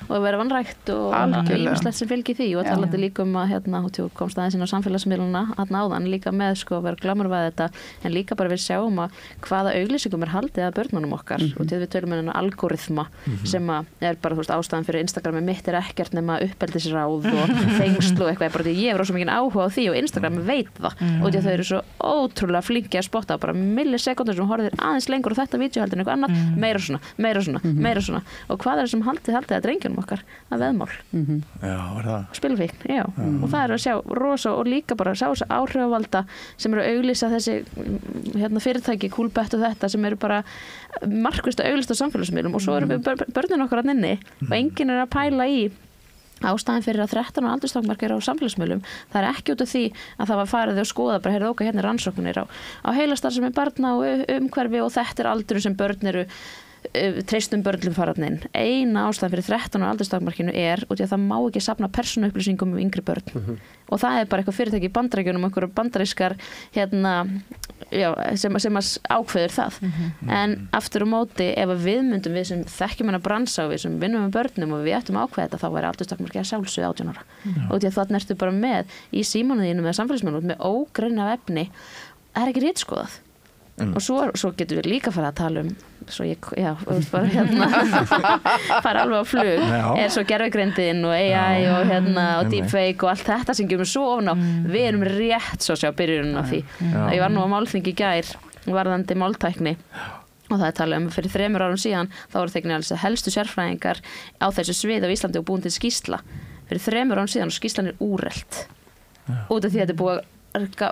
Og og vera vanrækt og ýmislegt sem fylgir því og talandi líka að þú komst aðeins inn á samfélagsmiðluna áðan líka með að vera glamurvæði þetta en líka bara við sjáum að hvaða auglýsingum haldið að börnunum okkar og til við tölum um algoritma sem bara ástæðan fyrir Instagrami mitt ekkert nema uppeldisráð og fengslu og eitthvað, bara því ég rosa mikið áhuga á því og Instagram veit það og því að þau eru svo ótrúlega flinki að spotta bara millisekúndur sem horfir aðeins lengur og þetta vídeo heldur en eitthvað annað, meira svona og hvað sem haldið að drengjunum okkar að veðmál spilfíkn, og það er að sjá rosa og líka bara sjá þessi áhrifavalda sem eru að auglýsa þessi fyrirtæki, Coolbet og þetta sem eru bara markvisst að auglýsa á samfélagsmiðlum og svo eru við börnin okkar að inni og enginn er að pæla í ástæðan fyrir að 13 og aldurstakmark er á samfélagsmiðlum, það er ekki út af því að það var farið og skoða bara, hérna er rannsóknir á heilastarfsemi barna og umhverfi og þetta er aldurinn sem börn eru treystum börnum fararnin. Eina ástæðan fyrir 13 og aldurstakmarkinu er út í að það má ekki safna persónuupplýsingum yngri börn og það er bara eitthvað fyrirtæki í Bandaríkjunum, einhverjar bandarískar sem að ákveður það en aftur á móti ef við myndum við sem þekkjum hana bransa og við sem vinnum með börnum og við ættum ákveða þetta þá væri aldurstakmarkið að sjálfsögðu 18 ára og því að það nertu bara með í símanum þínu með samfélagsmiðlum með ógreinna efni það er ekki ritskoðað og svo getum við líka fara að tala svo ég, fara alveg á flug er svo gervigreindin og AI og deepfake og allt þetta sem gefum svo ofn á við erum rétt svo sjá byrjunum á því ég var nú á málþingi í gær varðandi máltækni og það er talað fyrir 3 árum síðan þá voru þegnir alls helstu sérfræðingar á þessu svið á Íslandi og búin til skýrsla fyrir 3 árum síðan og skýrslan er úrelt út af því að þetta er búið að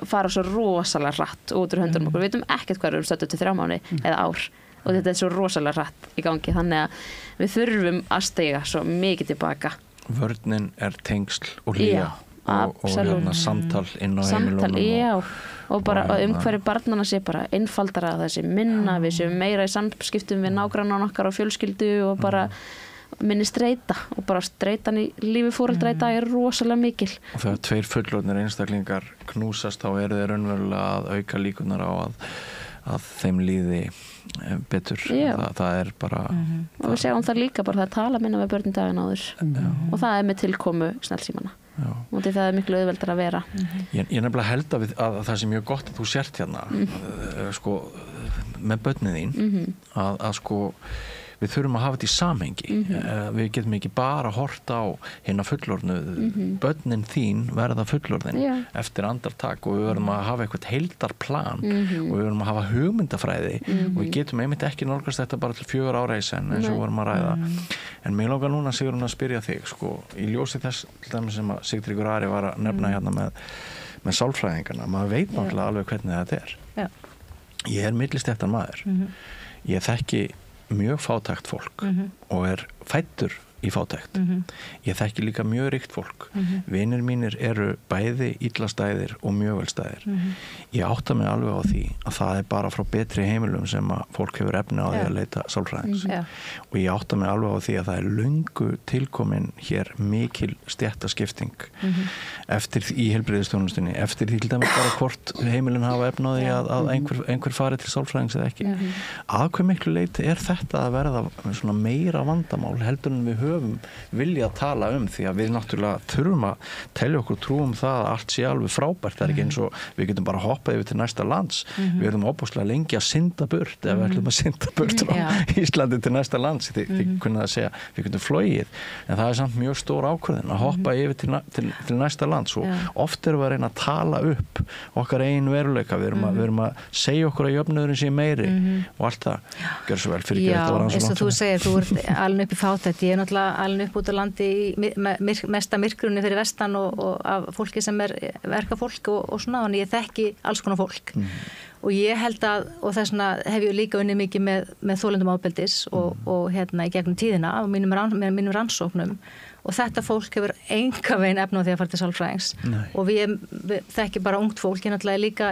fara svo rosalega hratt út úr höndunum okkur, við veitum ekkert hvað stöttu til 3 mánuði eða ár og þetta er svo rosalega hratt í gangi þannig að við þurfum að stiga svo mikið tilbaka. Vörnin er tengsl og hlýja og samtal inn á heimilunum og bara umhverju barnana sé bara einfaldara þessi minna, við séum meira í samskiptum við nágrannan okkar og fjölskyldu og bara minni streita og bara streitan í lífi foreldra í dag er rosalega mikil. Og þegar 2 fullorðnir einstaklingar knúsast þá eru þeir raunverulega að auka líkunar á að þeim líði betur. Það er bara og við sjáum það líka bara það tala minna með börn í daginn áður og það er með tilkomu snjallsímana og það er miklu auðveldar að vera. Ég nefnilega held að það sé mjög gott að þú sért hérna með börnin þín að við þurfum að hafa þetta í samhengi við getum ekki bara horta á hérna fullorðnu börnin þín verða fullorðin eftir andartak og við verðum að hafa eitthvað heildarplan og við verðum að hafa hugmyndafræði og við getum einmitt ekki nálgast þetta bara til 4 ára í senn eins og við vorum að ræða en mig langar núna Sigrún að spyrja þig í ljósi þess sem að Sigtryggur Ari var að nefna hérna með sálfræðingarna, maður veit náttúrulega alveg hvernig þetta er ég er millistéttar maður ég þekki mjög fátækt fólk og er fæddur í fátækt. Ég þekki líka mjög ríkt fólk. Vinir mínir eru bæði illastæðir og mjög velstæðir. Ég átta mig alveg á því að það er bara frá betri heimilum sem að fólk hefur efni á því að leita sálfræðings. Og ég átta mig alveg á því að það er löngu tilkomin hér mikil stéttaskipting eftir í heilbrigðisþjónustunni, eftir því til dæmis bara hvort heimilin hafa efni á því að einhver fari til sálfræðings eða ekki. Að hve miklu leyti er þetta að verða svona meira vandamál heldur en við höfum vilja að tala því að við náttúrulega þurfum að telja okkur trúum það að allt sé alveg frábært það er ekki eins og við getum bara hoppað yfir til næsta lands við erum óbúslega lengi að synda burt ef við ætlum að synda burt frá Íslandi til næsta lands þið kunna að segja við getum flogið en það er samt mjög stór ákvörðin að hoppa yfir til næsta lands og oft erum við að reyna að tala upp okkar eigin veruleika við erum að segja okkur að jöfnurinn sé meiri og allt það gjör svo vel fyrir eins og þú segir, þú ert alveg upp í fátækt ég er náttúrulega alveg upp út á landi í mesta myrkrunni fyrir vestan og af fólki sem er verkafólk og svona, þannig ég þekki alls konar fólk og ég held að, og þess vegna hef ég líka unnið mikið með þolendum ofbeldis og hérna í gegnum tíðina og mínum rannsóknum og þetta fólk hefur enga veginn efna á því að fara til sálfræðings og við þekki bara ungt fólk, ég náttúrulega líka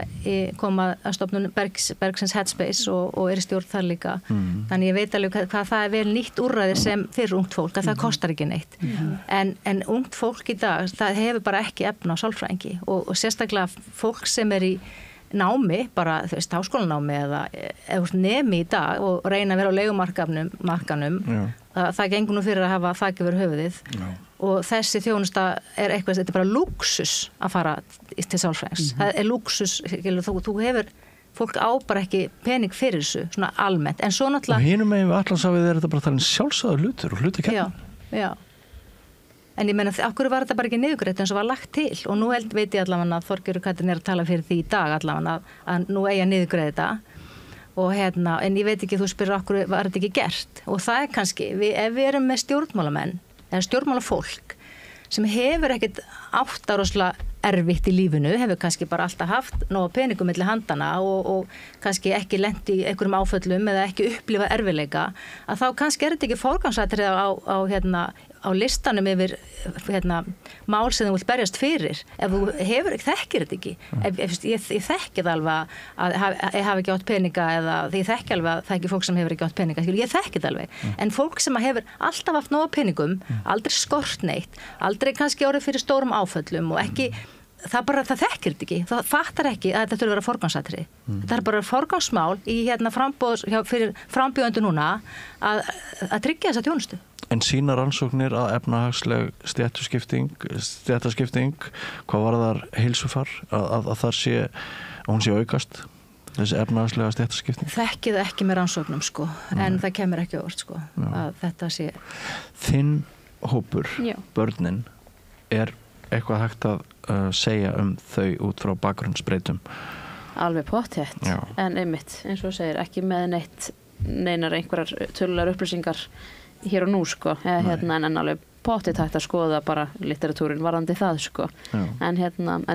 koma að stofnun Bergsins Headspace og er í stjórn þar líka þannig ég veit alveg hvað það er vel nýtt úrræði sem fyrir ungt fólk, að það kostar ekki neitt en ungt fólk í dag, það hefur bara ekki efna á sálfræðingi og sérstaklega fólk sem er í námi, bara þú veist, háskólanámi eða nemi í dag og reyna að vera á leigumarkanum, það gengur nú fyrir að hafa þak yfir höfuðið og þessi þjónusta eitthvað, þetta bara lúksus að fara til sálfræðings. Það lúksus, þú hefur, fólk á bara ekki pening fyrir þessu, svona almennt, en svo náttúrulega... Og hinum megin við Atlantshafið þetta bara talin sjálfsagður hlutur og hlutakefni. Já. En ég meina, okkur var þetta bara ekki niðurgreitt eins og var lagt til og nú veit ég allavega að Þorgerður Katrín að tala fyrir því í dag allavega að nú eigi að niðurgreiða þetta og en ég veit ekki, þú spyrir okkur var þetta ekki gert og það kannski, ef við erum með stjórnmálamenn eða stjórnmálafólk sem hefur ekkert átt að rosalega erfitt í lífinu, hefur kannski bara alltaf haft nóga peningum milli handana og kannski ekki lent í einhverjum áföllum eða ekki upplifað erfiðleika, að þá kannski þetta ekki forgangsatriði á listanum yfir mál sem þú vilt berjast fyrir. Ef þú þekkir þetta ekki, ég þekki það alveg að ég hafi ekki átt peninga eða ég þekki alveg að það er ekki fólk sem hefur ekki átt peninga, ég þekki það alveg. En fólk sem hefur alltaf haft nóga peningum, aldrei skort neitt, aldrei kannski orðið fyrir stórum áföllum og ekki það þekkir þetta ekki, það fattar ekki að þetta þurfi að vera forgangsatriði. Þetta bara forgangsmál í fyrir frambjóðendur núna að tryggja þessa þjónustu. En sína rannsóknir að efnahagsleg stéttaskipting, hvað varðar heilsufar, að hún sé aukast, þessi efnahagslega stéttaskipting? Þekkið ekki með rannsóknum, en það kemur ekki óvart, að þetta sé... Þinn hópur, börnin, eitthvað hægt að segja þau út frá bakgrunnsbreytum? Alveg pottþétt, en einmitt, eins og segir, ekki með neinar einhverjar tölulegar upplýsingar hér og nú, en alveg pottþétt hægt að skoða bara literatúrin varðandi það, en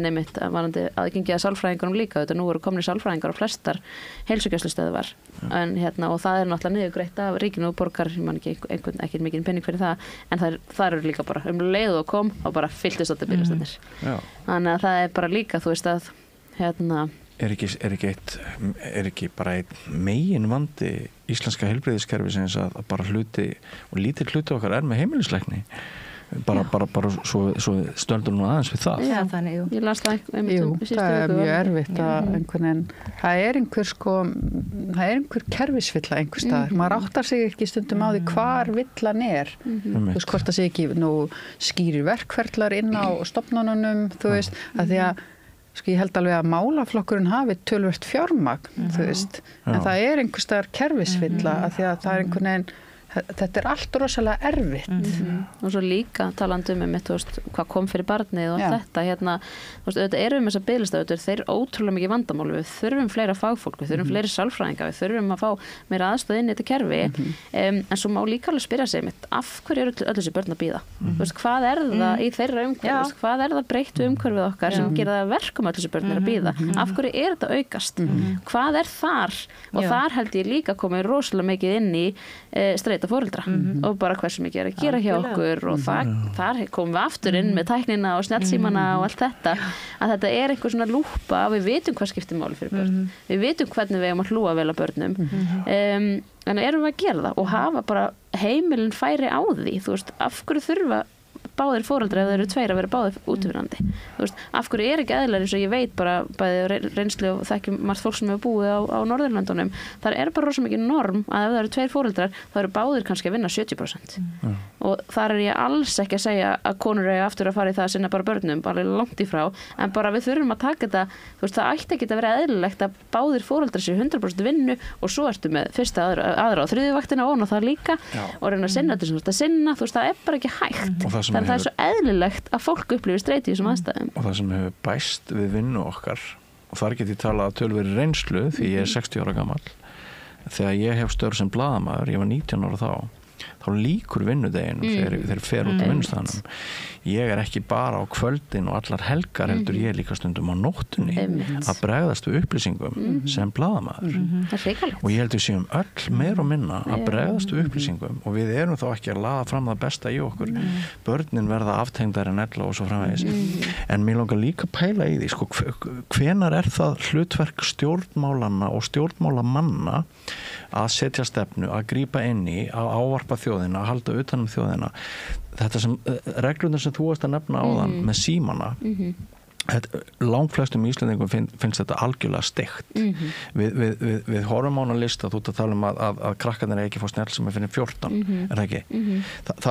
einmitt varðandi aðgengi að sálfræðingunum líka, þetta nú eru komnir sálfræðingar á flestar heilsugæslustöðvar, og það er náttúrulega niðurgreitt af ríkinu og borgar, ég man ekki mikið penning fyrir það, en það eru líka bara leið og kom og bara fylltist þetta bílastanir. Þannig að það er bara líka, þú veist að Er ekki bara einn megin vandi íslenska heilbrigðiskerfisins að bara hluti og lítill hluti okkar með heimilislækni? Bara svo stöldur nú aðeins við það. Já, þannig, jú. Ég las það það er mjög erfitt að það er einhver kerfisvilla einhver staðar. Maður áttar sig ekki stundum á því hvar villan er. Þú veist, hvort það sé ekki skýrir verkferlar inn á stofnununum, þú veist, að því að ég held alveg að málaflokkurinn hafi töluvert fjármagn, þú veist, en það er einhver staðar kerfisvilla að því að það er einhvern veginn, þetta er allt rosalega erfitt. Og svo líka talandi hvað kom fyrir barnið og þetta, auðvitað erum við með þessa biðlista, þeir ótrúlega mikið vandamál, við þurfum fleira fagfólk, við þurfum fleiri sálfræðinga, við þurfum að fá meira aðstoð inn í þetta kerfi, en svo má líka alveg spyrja sig af hverju eru öll þessi börn að bíða? Hvað er það í þeirra umhverfi? Hvað er það breytt umhverfið okkar sem gera það verkum öll þessi börn að bíða? Af hverju er þetta aukast? Hvað er þar? Og þar held ég líka komið rosalega mikið inn í streita foreldra og bara hversu mikið er að gera hjá okkur og þar komum við aftur inn með tæknina og snjallsímana og allt þetta, að þetta er einhver svona lúpa og við vitum hvað skiptir máli fyrir börn, við vitum hvernig við eigum að hlúa vel að börnum, en erum við að gera það og hafa bara heimilin færi á því, þú veist, af hverju þurfa báðir foreldrar ef þeir eru tveir að vera báðir útvinnandi. Þú veist, af hverju er ekki eðlilega eins og ég veit bara bæði reynslu og þekkjum margt fólk sem hefur búið á Norðurlöndunum, það er bara rosa mikið norm að ef það eru tveir foreldrar þá eru báðir kannski að vinna 70%. Og þar er ég alls ekki að segja að konur eiga aftur að fara í það að sinna bara börnum, bara langt í frá, en bara við þurfum að taka þetta, þú veist, það ætti ekki að vera eðlilegt að báðir foreldrar séu 100% vinnu og svo ertu með fyrsta, aðra og þriðju vaktina og það líka og reyna að sinna þetta sem þú ert að sinna, þú veist, það er bara ekki hægt. Þannig það er svo eðlilegt að fólk upplifir streyti í þessum aðstæðum. Og það sem hefur bæst við vinnu okkar, og þar get ég talað að tölveri reynslu því ég er 60 ára gamall, þegar ég hef störf sem blaðamaður, ég var 19 ára þá líkur vinnudeginum þegar fer út á vinnustæðanum. Ég er ekki bara á kvöldin og allar helgar heldur ég líka stundum á nóttunni að bregðast við upplýsingum sem blaðamaður. Og ég held við séum öll meir og minna að bregðast við upplýsingum og við erum þá ekki að laða fram það besta í okkur. Börnin verða aftengdar en ella og svo framvegis. En mér langar líka að pæla í því, hvenær er það hlutverk stjórnmálanna og stjórnmálamanna að setja stefnu, að grípa inn í, að ávarpa þjóðina, að halda utan þjóðina. Þetta sem reglurnar sem þú varst að nefna áðan með símana, langflestum íslendingum finnst þetta algjörlega steikt. Við horfum á hana lista, þú ert að tala að krakkarnir er ekki fá snjall sem er fyrir 14, er það ekki?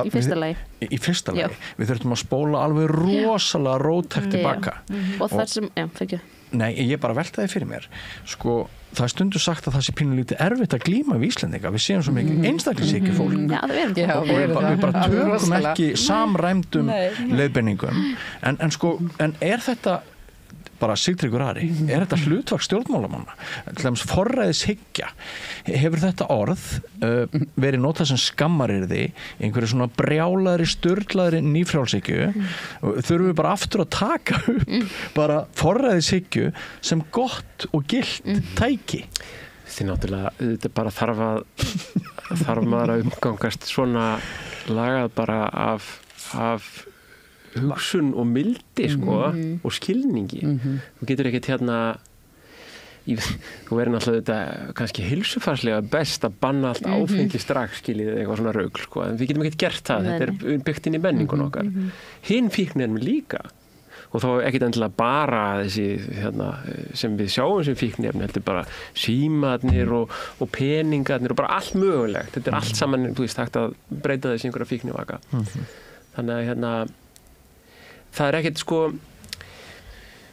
Í fyrsta lagi. Í fyrsta lagi. Við þurfum að spóla alveg rosalega róttækt tilbaka. Og þar sem, fyrir ekki. Nei, ég bara veltaði fyrir mér. Sko, það er stundu sagt að það sé pínulítið erfitt að glíma við Íslendinga. Við séum svo mikið einstaklingshyggju fólk. Já, það erum það. Og við bara tökum ekki samræmdum leiðbeiningum. En er þetta bara Sigtryggur Ari, er þetta hlutverk stjórnmálamanna? Til dæmis forræðishyggja. Hefur þetta orð verið notað sem skammarirði, einhverju svona brjálaðri, sturlaðri nýfrjálshyggju? Þurfum við bara aftur að taka upp bara forræðishyggju sem gott og gilt tæki? Því náttúrulega, þetta bara þarf maður að umgangast svona lagað bara af hugsun og mildi og skilningi. Þú getur ekkert þú verður náttúrulega þetta kannski heilsufarslega best að banna allt áfengi strax, skiljið eitthvað svona raugl, en við getum ekkert gert það. Þetta er byggt inn í menningun okkar. Hinn fíkniefni líka, og þá ekkert endilega bara þessi sem við sjáum sem fíkniefni, heldur bara símarnir og peningarnir og bara allt mögulegt. Þetta er allt saman, þú veist, hægt að breyta þessi einhverja fíknivaka. Þannig að það er ekkert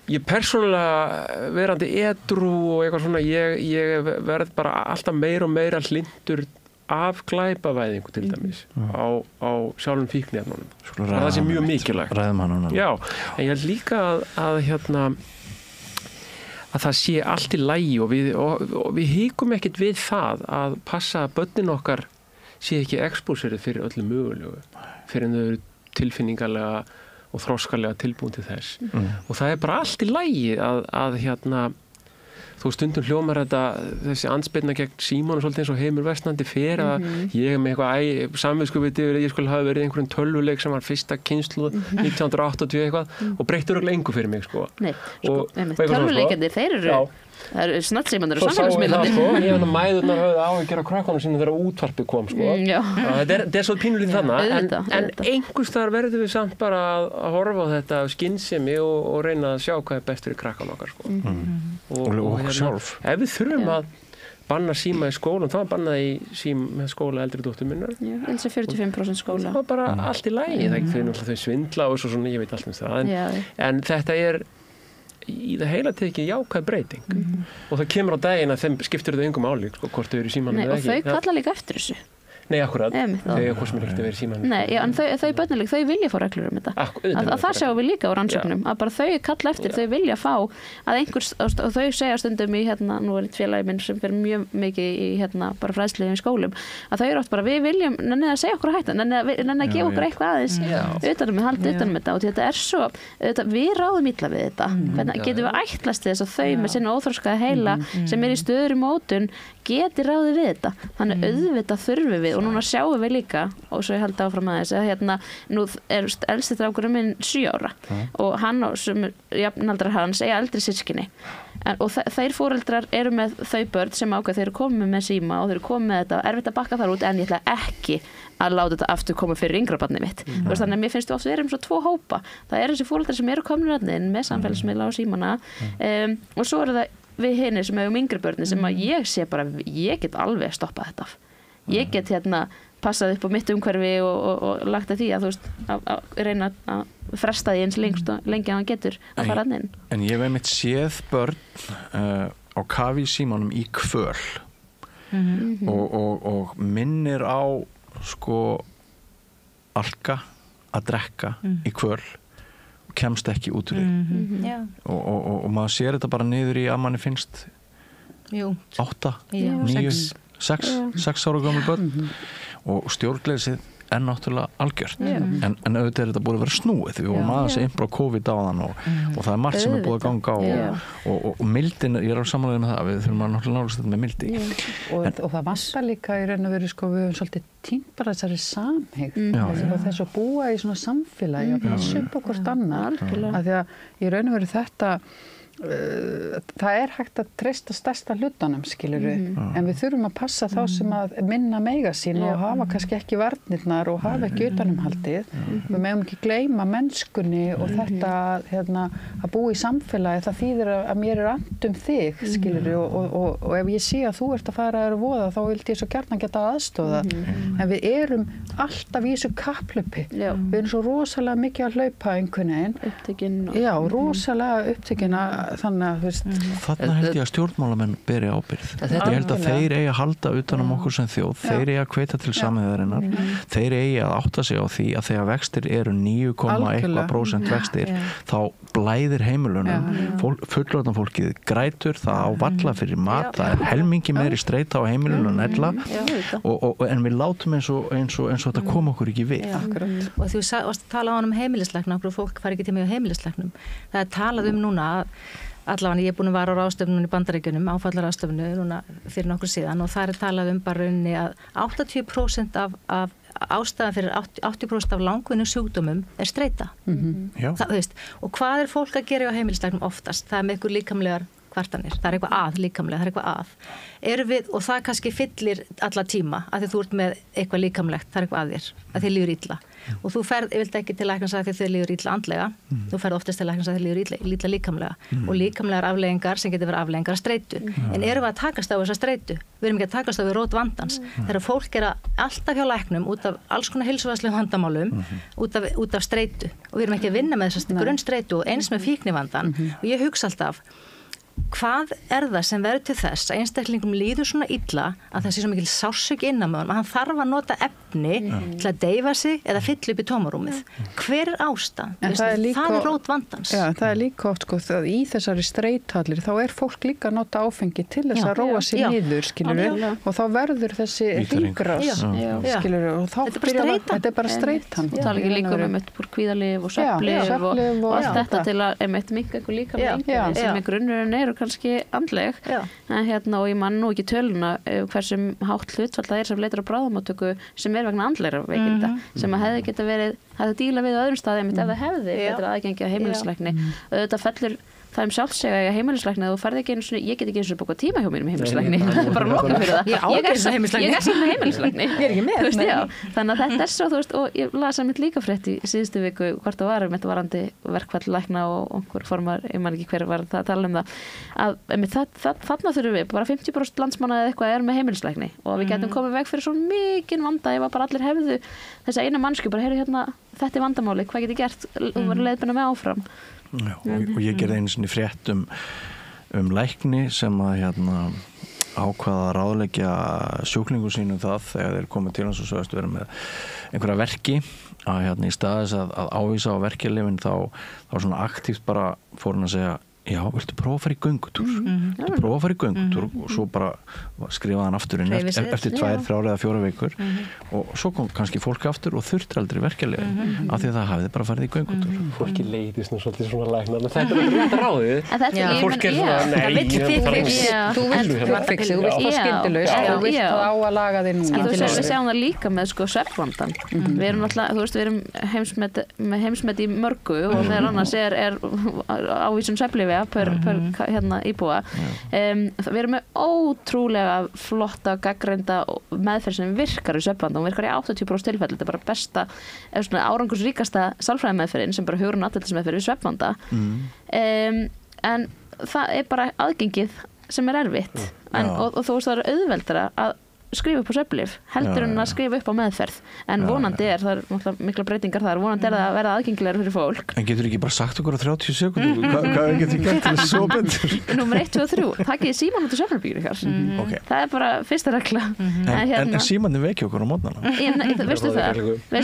ég persónulega verandi edrú og eitthvað svona, ég verð bara alltaf meira og meira hlindur af glæpavæðingu til dæmis á sjálfum fíkniefnunum. Það sé mjög mikilvægt. Ræðum hann. Já, en ég held líka að það sé allt í lagi og við hikum ekkert við það að passa að börnin okkar sé ekki expóserið fyrir öllu mögulegu, fyrir þau eru tilfinningarlega og þroskalega tilbúin til þess. Og það er bara allt í lagi að þú stundum hljómar þessi andspyrna gegn Símonu svolítið eins og Heimir Vestnandi fyrir að ég með eitthvað samviskuviti yfir að ég skulle hafa verið einhverjum tölvuleik sem var fyrsta kynslóð 1980 eitthvað og breyttur örugglega engu fyrir mig Nei, tölvuleikandi, þeir eru það eru snattsímanir og samfélagsmiðlarnir. Ég hef mæðurnar höfðu áhyggjur af krökkunum sínum þegar útvarpið kom. Þetta er svo pínulítið þannig, en einhvers staðar verðum við samt bara að horfa á þetta af skynsemi og reyna að sjá hvað er best fyrir krakkan okkar. Og sjálf. Ef við þurfum að banna síma í skólum, það var bannað í skóla eldri dóttur minnar. Já, eins og 45% skóla. Það var bara allt í lagi. Þau svindla og svo svona, ég veit allt um það. En þetta er í það heila tekið jákvæð breyting og það kemur á daginn að þeim skiptir þau engum máli hvort þau eru í símanum eða ekki. Og þau kalla líka eftir þessu. Nei, akkurat. Þau hvort sem ekkert að vera í símanum. Nei, en þau börnileg, þau vilja fá reglur þetta. Það sjáum við líka á rannsóknum, að bara þau kalla eftir, þau vilja fá að einhvers, og þau segja stundum í nú er eitt félagi minn sem fyrir mjög mikið í bara fræðslu í skólum, að þau eru oft bara, við viljum nenni að segja okkur að hætta, nenni að gefa okkur eitthvað aðeins haldið utanum þetta, og þetta er svo, við ráðum illa við þetta. Hvernig getum við ætlast þess að þau með sinna óþroskaða heila sem er í stöðugri mótun geti ráðið við þetta. Þannig auðvitað þurfum við, og núna sjáum við líka, og svo ég held áfram aðeins, að nú er elsti strákurinn minn 7 ára og hann sem jafnaldrar hans eiga eldri systkini. Og þeir foreldrar eru með þau börn sem þeir eru komið með síma og þeir eru komið með þetta, erfitt að bakka þar út, en ég ætla ekki að láta þetta aftur koma fyrir yngra barnið mitt. Þannig að mér finnst oft við erum svo 2 hópa. Það eru þessi foreldrar sem eru komin inn með samfélagsmiðla og símana og svo eru það við hinir sem hefum yngri börni sem að ég sé bara, ég get alveg stoppað þetta af. Ég get passað upp á mitt umhverfi og lagt að því að þú veist, að reyna að fresta því eins lengi að hann getur að fara inn. En ég hef einmitt séð börn á kafi í símanum í kvöl og minnir á alka að drekka í kvöl og kemst ekki út úr því og maður sér þetta bara niður í að manni finnst 8, 9, 6 ára gömul börn og stjórnleysið er náttúrulega algjört en auðvitað er þetta búið að vera snúið við vorum aðeins einbra á COVID áðan og það er margt sem er búið að ganga á og mildin, ég er á samanlega með það við þurfum að náttúrulega nálgast þetta með mildi og það vantar líka í raun og veru við höfum svolítið týnt bara þessari samhygð og þess að búa í svona samfélagi og passa upp okkur annað af því að í raun og veru þetta það hægt að treysta stærsta hlutanum, skilurðu, en við þurfum að passa þá sem að minna mega sín og hafa kannski ekki varnirnar og hafa ekki utanumhaldið. Við megum ekki gleyma mennskunni og þetta að búa í samfélagi, það þýðir að mér annt þig, skilurðu, og ef ég sé að þú ert að fara að voða, þá vildi ég svo gjarnan geta aðstoða. En við erum alltaf í þessu kapplaupi. Við erum svo rosalega mikið að hlaupa einhvern veginn. Upptekin. Já, rosalega upptekin þannig að, þú veist. Þarna held ég að stjórnmálamenn beri ábyrgð. Ég held að þeir eigi að halda utan okkur sem þjóð, þeir eigi að hvetja til samhæðarinnar, þeir eigi að átta sig á því að þegar vextir eru 9,1% vextir, þá blæðir heimilunum, fullorðna fólkið grætur, það á valla fyrir mat, það er helmingi meiri streita á heimilunum en ella, en við látum eins og þetta kom okkur ekki við. Og þú tala á heimilislækna, okkur fólk fari ekki til mig á heimilislæknum. Það er talað núna allavega ég er búin að vara á ráðstöfunum í Bandaríkjunum, áfallaráðstöfunu núna fyrir nokkur síðan og það er talað bara rauninni að 80% af ástæðan fyrir 80% af langvinnum sjúkdómum er streita. Og hvað er fólk að gera á heimilislæknum oftast? Það er með ykkur líkamlegar kvartanir, það er eitthvað að líkamlega, það er eitthvað að. Og það kannski fyllir alla tíma að því þú ert með eitthvað líkamlegt, það er eitthvað að þér, að þið líður illa. Og þú ferð yfirleitt ekki til læknis að þið líður illa andlega, þú ferð oftast til læknis að þið líður illa líkamlega og líkamlegar afleiðingar sem getur verið afleiðingar af streitu. En erum við að takast á þessa streitu? Við erum ekki að takast á við rót vandans. Þegar fólk alltaf hjá læknum út af alls konar heilsufarslegum vandamálum, út af streitu og við erum ekki að vinna með þessa grunnstreitu og eins með fíknivandan og ég hugsa alltaf hvað er það sem verður til þess að einstaklingum líður svona illa að það sé svo mikil sársauki innan með honum að hann þarf að nota efni til að deyfa sig eða fylla upp í tómarúmið. Hver er ástæðan? Það er rót vandans. Já, það er líka oft sko að í þessari streithallir þá er fólk líka að nota áfengi til þess að róa sig niður, skilurðu, og þá verður þessi hringrás, skilurðu, og þá þetta er bara streitan. Það er ekki líka með kvíðalyf og svefnlyf og allt þetta til að minnka eitthvað líkamlega sem grunnurinn eru kannski andleg og ég man nú ekki töluna hversum hátt hlutfall það sem leitar á bráðamóttöku sem vegna andlegra veikinda sem að hefði geta verið að díla við á öðrum staðum ef það hefði betra aðgengi að heimilislækni. Þetta fellur það sjálfsega heimilislækni að þú ferð ekki einu svona, ég get ekki eins og bóka tíma hjá mér með heimilislækni, það er bara nokkuð fyrir það. Ég er samt með heimilislækni. Ég er ekki með. Þannig að þetta er svo, þú veist, og ég las að mitt líka frétt í síðustu viku hvort það var með varandi verkfall lækna og einhver formar, ég man ekki hver var það að tala það, þarna þurfum við, bara 50% landsmanna eða eitthvað er með heimilislækni og við getum komið veg fyrir svo mikinn vanda ef bara allir hefðu þessa eina mannsku, bara heyrðu hérna, þetta er vandamáli, hvað get ég gert? Þú verður leiðbeina með áfram. Já, og ég gerði einu sinni frétt lækni sem að ákvaða að ráðleggja sjúklingu sínum það þegar þeir komið til hans og sögast vera með einhverja verki að í staðis að ávísa á verkjalyfin þá svona aktíft bara fór hann að segja já, viltu prófa að fara í göngutúr? Viltu prófa að fara í göngutúr? Og svo bara skrifaði hann aftur inn eftir 2, 3 eða 4 vikur og svo kom kannski fólk aftur og þurfti aldrei verkjalyfin af því að það hafiði bara farið í göngutúr. Fólki leiðist nú svolítið svona læknar en þetta er rétt ráðið. Fólk svona, þú vilt fixið, þú vilt það skyndilaust, þú vilt það á að laga þig núna. Við sjáum það líka með svefnvandan. Við erum alltaf, þú veist, við erum heimsmet í mörgu og þegar annars er ávísun svefnlyfja per íbúa. Við erum með ótrúlega flotta gaggreinda meðferð sem virkar í svefnvanda og virkar í 80% tilfelli. Þetta er bara besta, árangursríkasta sálfræðimeðferðin sem bara hugrun atferlismeðferð við svefnvanda. En það er bara aðgengið sem er erfitt og þú veist það er auðveldara að skrifa upp á svefnlyf heldur en að skrifa upp á meðferð en vonandi það er náttúrulega mikla breytingar þar vonandi það að verða aðgengilegur fyrir fólk. En getur ekki bara sagt okkur á 30 sekúndur hvað getur gert til að sofa betur? Númer 1, 2 og 3, takið síman út úr svefnherberginu ykkar. Það er bara fyrsta regla. En símandi vekja okkur á morgnana? Veistu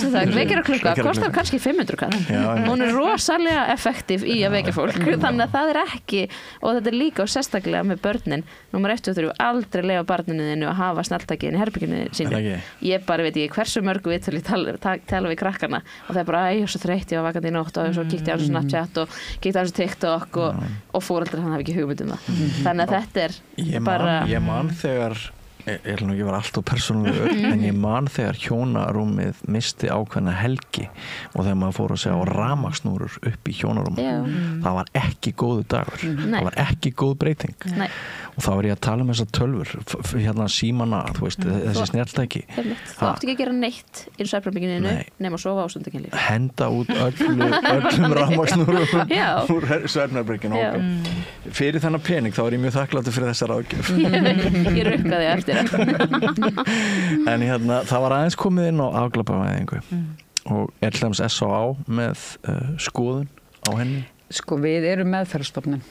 það, vekjara klukka kostar kannski 500 kall. Hún er rosalega effektív í að vekja fólk þannig að það er ekki og þetta er líka og sérstaklega með börnin númer 1, 2 og 3, aldrei leyfa barninu þínu að hafa snjalltæki inn í herberginu sínu. Ég bara veit ekki hversu mörgu viðtöl ég tala við krakkana og það er bara, ég er svo þreytt, ég var vakandi í nótt og svo kíkti ég á Snapchat og kíkti á TikTok og foreldrar hann hafi ekki hugmynd það. Þannig að þetta er bara... Ég man þegar ég nú ekki var allt og persónulegur en ég man þegar hjónarúmið misti ákveðna helgi og þegar maður fór að segja á rafmagnsnúrur upp í hjónarúmið það var ekki góðu dagur það var ekki góð breyting og þá er ég að tala um þessar tölvur hérna símana, þú veist, þessi snjalltæki þú átti ekki að gera neitt í svefnherberginu nema að sofa á stundakennlífi henda út öllum rafmagnsnúrum úr svefnherberginu fyrir þennan pening þá er ég mjög þakklátur fyrir þessar ágjöf ég rukkaði eftir en hérna, það var aðeins komið inn á afglæpavæðingu og er hljóms S.A.A. með skoðun á henni Sko, við erum meðferðarstofnun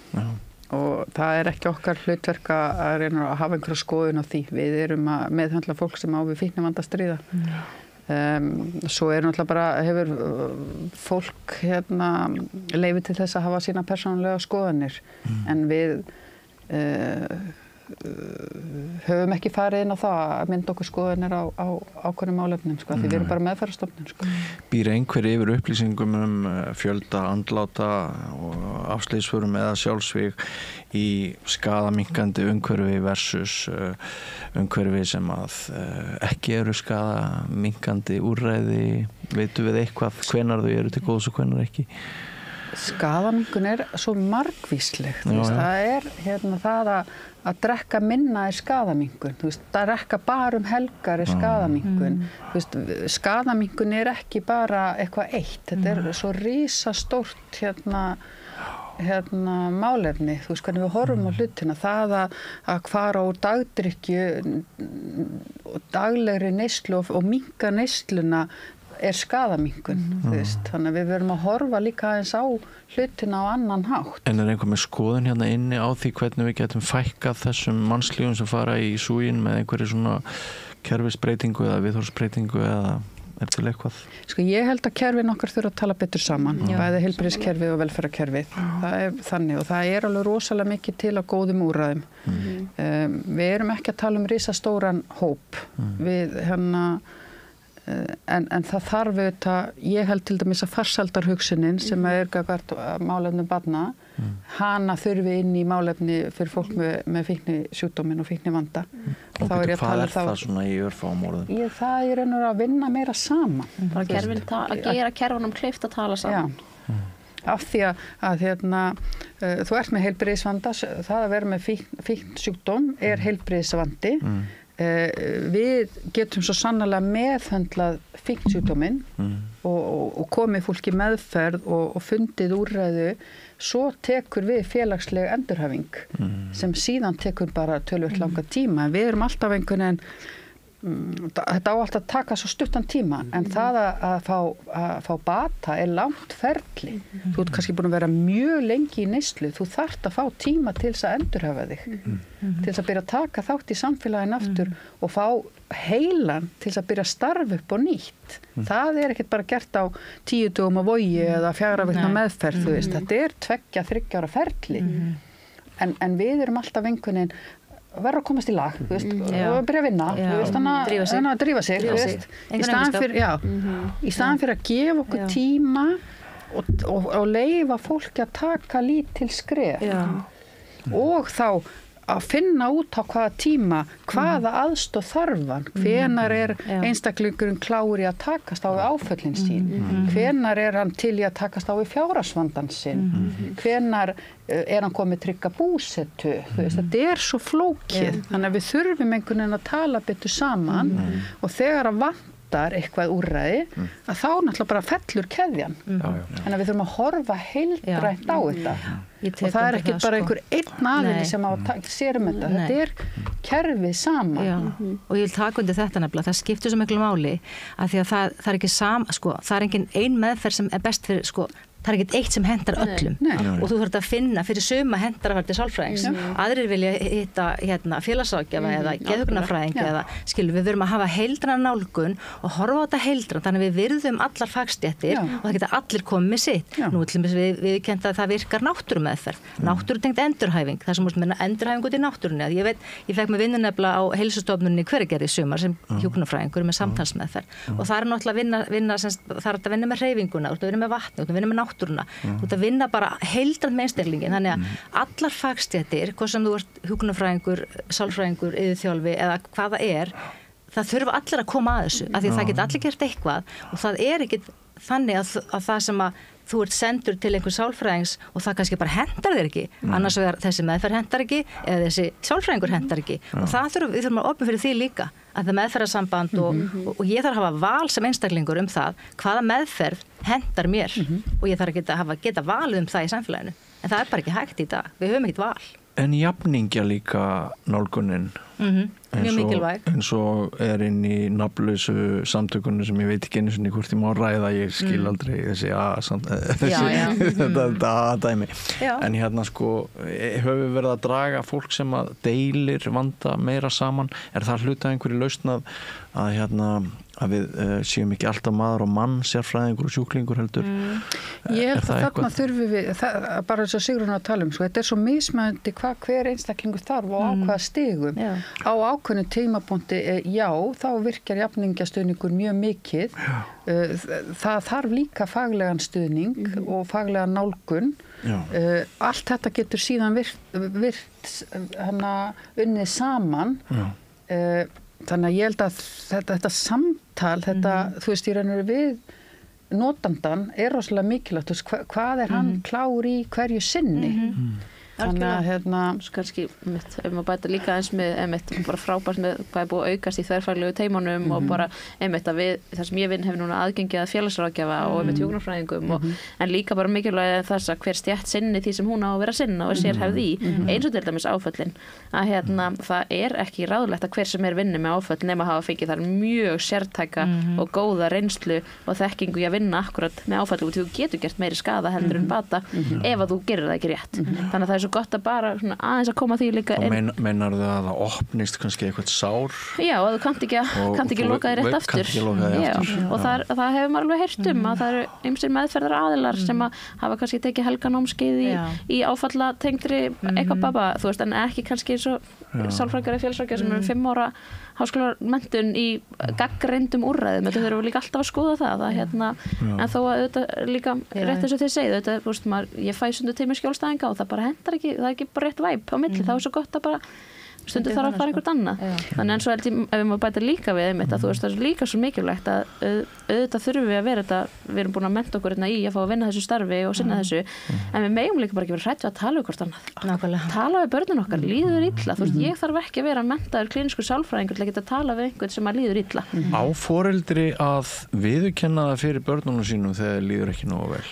og það er ekki okkar hlutverk að reyna að hafa einhverja skoðun á því. Við erum að meðhöndla fólk sem á við fíknivanda að stríða. Svo er náttúrulega bara, hefur fólk leyfi til þess að hafa sína persónulega skoðanir en við höfum ekki farið inn á það að mynda okkur skoðanir á ákveðnum málefnum sko, því við erum bara meðferðarstofnun sko. Býr einhver yfir upplýsingum fjölda andláta og afslýsförum eða sjálfsvíg í skaðaminkandi umhverfi versus umhverfi sem að ekki eru skaðaminkandi úrræði, veitum við eitthvað hvenar þau eru til góðs og hvenar ekki? Skaðaminnkun er svo margvísleg, það er það að drekka minna er skaðaminnkun, að drekka bara helgar er skaðaminnkun, skaðaminnkun er ekki bara eitthvað eitt, þetta er svo risastórt málefni, hvernig við horfum á hlutina, það að fara úr dagdrykkju og daglegri neyslu og minnka neysluna er skaðaminnkun, þannig að við verum að horfa líka aðeins á hlutina á annan hátt. En er einhver með skoðun hérna inni á því hvernig við getum fækkað þessum mannslífum sem fara í súginn með einhverju svona kerfisbreytingu eða viðhorfsbreytingu eða er til eitthvað? Sko ég held að kerfin okkar þurfa að tala betur saman, bæði heilbrigðiskerfið og velferðarkerfið. Það er þannig og það er alveg rosalega mikið til að góðum úrræðum. Við erum ekki að tala um risastóran hóp. Við en það þarf auðvitað, ég held til dæmis að farsældarhugsunin sem er gagnvart málefnum barna, hana þurfi inn í málefni fyrir fólk með fíknisjúkdóminn og fíknivanda. Og betur hvað er það svona í örfáum orðum? Það er einhver að vinna meira saman. Að gera kerfunum kleift að tala saman. Já. Af því að þú ert með heilbrigðisvanda, það að vera með fíknisjúkdóm er heilbrigðisvandi. Við getum svo sannarlega meðhöndlað fíknisjúkdóminn og komið fólki meðferð og fundið úrræðu, svo tekur við félagsleg endurhæfing sem síðan tekur bara töluvert langa tíma. Við erum alltaf einhvern veginn, þetta á alltaf að taka svo stuttan tíma en það að fá bata er langt ferli. Þú ert kannski búin að vera mjög lengi í neyslu, þú þarft að fá tíma til þess að endurhæfa þig, til þess að byrja að taka þátt í samfélaginu aftur og fá heilan til þess að byrja að starfa upp á nýtt. Það er ekkert bara gert á 10 dögum á Vogi eða 4 vikna meðferð, þetta er 2-3 ára ferli. En við erum alltaf einhvern veginn verður að komast í lag, og byrja að vinna, þannig að drífa sig, í staðan fyrir að gefa okkur tíma og leyfa fólki að taka lítil skref og þá að finna út á hvaða tíma, hvaða aðstoð þarfan, hvenar er einstaklingurinn klár í að takast á við áföllin sín, hvenar er hann til í að takast á við fjárhagsvandan sinn, hvenar er hann komið trygga búsetu, þetta er svo flókið, þannig að við þurfum einhvern veginn að tala betur saman og þegar að vantar eitthvað úrræði, að þá náttúrulega bara fellur keðjan, þannig að við þurfum að horfa heildrænt á þetta. Og það er ekki bara einhver einn aðili sem sér þetta er kerfið saman. Og ég vil taka undir þetta nefnilega, það skiptir svo miklu máli að því að það er ekki það er engin ein meðferð sem er best fyrir það er ekkert eitt sem hendar öllum og þú þarft að finna fyrir suma hendar að fara til sálfræðings. Aðrir vilja hitta félagsráðgjafa eða geðhjúkrunarfræðing eða við verum að hafa heildræna nálgun og horfa á þetta heildrænt þannig að við virðum allar fagstéttir og það geta allir komið með sitt. Nú til dæmis við kennt að það virkar náttúrumeðferð, náttúrutengt endurhæfing, það sem múst meina endurhæfing út í náttúrunni. Ég fékk mig vinnu nefnilega á heilsustofnunni í Hveragerði í sumar sem hjúkrunarfræðingur með samtalsmeðferð og það er náttúrulega vinna með hreyfinguna, vinna með vatni, vinna með náttúruna, þú ert að vinna bara heildrænt með einstaklingin, þannig að allar fagstéttir, hvað sem þú ert hjúkrunarfræðingur, sálfræðingur, iðjuþjálfi eða hvað það þurfa allir að koma að þessu, af því að það geta allir gert eitthvað og það ekki þannig að það sem að þú ert sendur til einhver sálfræðings og það kannski bara hendar þér ekki, annars vegar þessi meðferð hendar ekki eða þessi sálfræðingur hendar ekki og við þurfum að opna fyrir því líka að það meðferðarsamband og ég þarf að hafa val sem einstaklingur það hvaða meðferð hendar mér og ég þarf að geta valið það í samfélaginu, en það bara ekki hægt í dag, við höfum ekkert val. En jafningja líka nálgunin mjög mikilvæg eins og inn í nafnlausu samtökunum sem ég veit ekki einu sinni hvort ég má ræða, ég skil aldrei þessi þetta dæmi en hérna sko höfum við verið að draga fólk sem að deilir vanda meira saman, er það hluti af einhverju lausn að við séum ekki alltaf maður og mann, sérfræðingur og sjúklingur heldur? Ég held að þarna þurfum við, bara eins og Sigrún að tala sko, þetta er svo mismöndi hver einstaklingur þarf og á hvaða stigum. Á ákveðnu tímapunkti, þá virkar jafningjastuðningur mjög mikið. Það þarf líka faglegan stuðning og faglegan nálgun. Allt þetta getur síðan virt unnið saman. Þannig að ég held að þetta samtal, þú veist, ég reynir við notandan rosalega mikilvægt, þú veist, hvað hann klár í hverju sinni. Þannig að kannski ef maður bæta líka eins með bara frábært með hvað búið að aukast í þverfaglegu teimunum og bara að við, það sem ég vinn hefur núna aðgengi að félagsráðgjafa og hjúkrunarfræðingum en líka bara mikilvæg þess að hver stétt sinni því sem hún á að vera sinna og sérhæfð í eins og til dæmis áföllin að það ekki ráðlegt að hver sem vinni með áföll nema að hafa fengið þar mjög sértæka og góða reynslu og þekkingu í að vinna akkurat með áfalli og þú getur gert meiri skaða heldur en bata ef að þú gerir það ekki rétt. Þannig að það svo gott að bara aðeins að koma því líka inn. Og meinar þau að það opnist kannski eitthvað sár? Já, og þú kannt ekki loka þig rétt aftur. Og það hefur maður alveg heyrt að það eru ýmsir meðferðar aðilar sem að hafa kannski tekið helganámskeið í áfallatengdri eitthvað baba, þú veist, en ekki kannski eins og sálfræðingar eða félagsráðgjafar sem eru 5 ára háskólamentun í gagnreyndum úrræðum, þetta þurfum við líka alltaf að skoða það en þó að þetta líka rétt eins og þið segið, þetta, ég fæ stundu til mig skjólstæðinga og það bara hendar ekki, það er ekki bara rétt væp á milli, það er svo gott að bara stundu þarf að fara einhvert annað. Þannig en svo held ég, ef við má bæta líka við að þú veist, það er líka svo mikilvægt að auðvitað þurfum við að vera þetta, við erum búin að mennta okkur í að fá að vinna þessu starfi og sinna þessu, en við megum líka bara ekki vera hrædd við að tala við hvort annað. Tala við börnin okkar, líður illa, þú veist, ég þarf ekki að vera menntaður klíniskur sálfræðingur til að geta tala við einhvern sem að líður illa. Á foreldri að viðurkenna það fyrir börnunum sínum þegar líður ekki nógu vel?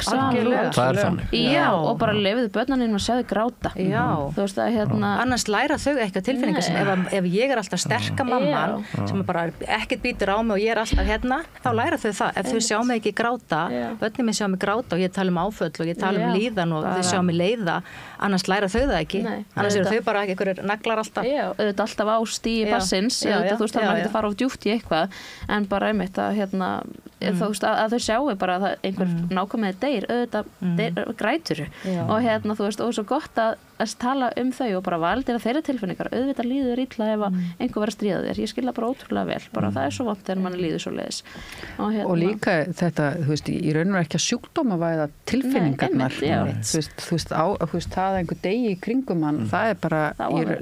Það er þannig. Já, og bara leyfðu börnunum að sjá þau gráta. Þú veist að annars læra þau eitthvað tilfinningar sem ef ég er alltaf sterka mamman sem bara ekkert býtur á mig og ég er alltaf þá læra þau það. Ef þau sjá mig ekki gráta, börnin minn sjá mig gráta og ég tala áföll og ég tala líðan og þau sjá mig leiða, annars læra þau það ekki. Annars eru þau bara ekki einhverjir naglar alltaf. Já, auðvitað alltaf á stíi barsins, þú veist að maður getur fara á djúpt í eitthvað, en bara einmitt að þau sjáu bara að einhver nákvæmlega deyr, auðvitað grætur og þú veist, og svo gott að tala þau og bara valdir að þeirra tilfinningar, auðvitað líður illa ef einhver var að stríða þér, ég skil það bara ótrúlega vel, bara það er svo vont þegar mann líður svo leiðis. Og líka þetta, þú veist, í raun og ekki að sjúkdómavæða tilfinningarnar, þú veist, það að einhver degi í kringum hann, það er bara,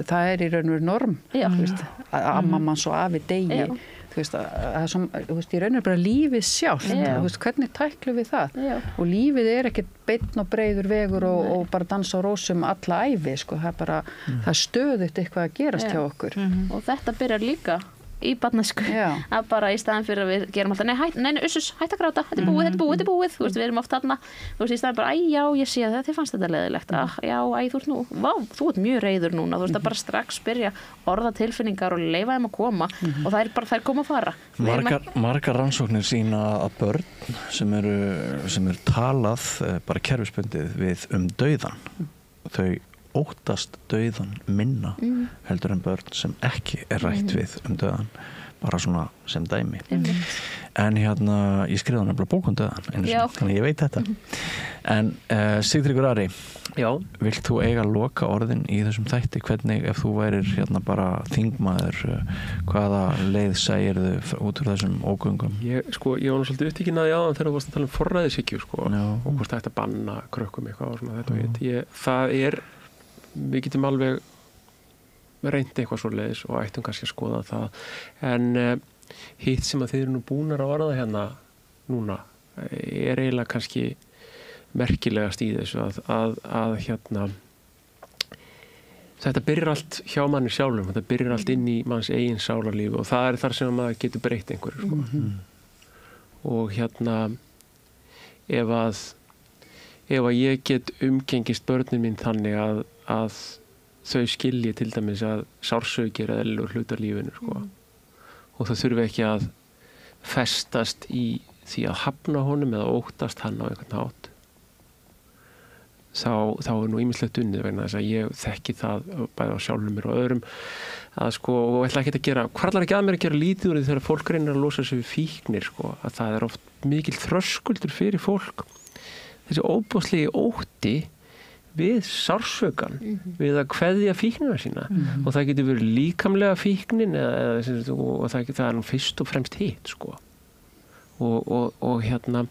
það er í raun og norm, þú veist, að amma mann svo afi degi, þú veist, þú veist, í raun og bara lífið sjálft, þú veist, hvernig tæklum við það? Og lífið er ekkert beinn og breiður vegur og bara dansa á rósum alla ævi, sko, það er bara, það er stöðugt eitthvað að gerast hjá okkur. Og þetta byrjar líka í barnæsku, að bara í staðan fyrir að við gerum alltaf, nei, hætt að gráta, þetta er búið, þú veist, við erum oft þarna, þú veist, í staðan bara, já, ég sé það, þið fannst þetta leiðilegt, já, þú ert nú, þú ert mjög reiður núna, þú veist, að bara strax byrja orða tilfinningar og leyfa þeim að koma og það er bara, þær koma að fara. Margar rannsóknir sýna að börn sem eru talað bara kerfisbundið við dauðan, þau óttast dauðan minna heldur en börn sem ekki er rætt við dauðan. bara svona sem dæmi. En hérna, ég skrifaði nefnilega bók um dauðann, þannig ég veit þetta. En Sigtryggur Ari, vilt þú eiga loka orðin í þessum þætti? Hvernig, ef þú værir hérna bara þingmaður, hvaða leið segirðu út úr þessum ógöngum? Ég var nú svolítið upptekinn að áðan þegar þú varst að tala um forræðishyggju, og hvort það ætti að banna krökkum eitthvað og svona þetta og hitt. Við getum alveg reyndi eitthvað svoleiðis og ættum kannski að skoða það. En hitt sem að þið eru nú búnar að orða hérna núna eiginlega kannski merkilegast í þessu að hérna þetta byrjar allt hjá manni sjálfum, þetta byrjar allt inn í manns eigin sálarlífi og það þar sem maður getur breytt einhverju og hérna ef að ég get umgengist börnin mín þannig að þau skilji til dæmis að sársauki er eðlilegur hluti af lífinu og þau þurfi ekki að festast í því að hafna honum eða óttast hann á einhvern hátt þá nú ýmislegt unnið vegna þess að ég þekki það bæði á sjálfum mér og öðrum að og ætla ekki að gera hvarlar ekki að mér að gera lítið úr því þegar fólk reynir að losa sig við fíknir að það er oft mikill þröskuldur fyrir fólk þessi óbúðslegi ótti við sársaukan við að kveðja fíknina sína og það getur verið líkamlega fíknin og það er nú fyrst og fremst hitt og hérna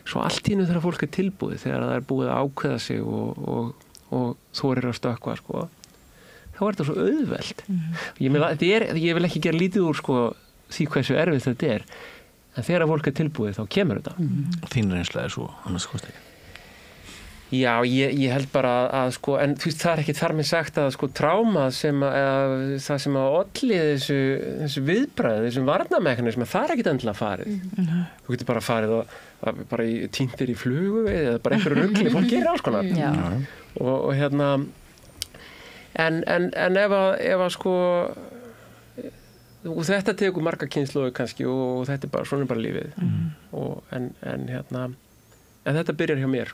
svo allt í einu þegar fólk er tilbúið þegar það er búið að ákveða sig og þorir að stökkva þá er þetta svo auðvelt ég vil ekki gera lítið úr því hversu erfitt þetta er en þegar fólk er tilbúið þá kemur þetta Þín reynsla er svo annars kosti ekki Já, ég held bara að en þú veist, það er ekki þar með sagt að tráma það sem að olli þessu viðbragði, þessum varnarmekanismi, það er ekkit endilega farið. Þú getur bara farið og bara týndir í flugu eða bara einhverju rugli, fólk gerir alls konar. Og hérna en ef og þetta tekur marga kynslóðir kannski og þetta er bara, svona er bara lífið. En þetta byrjar hjá mér,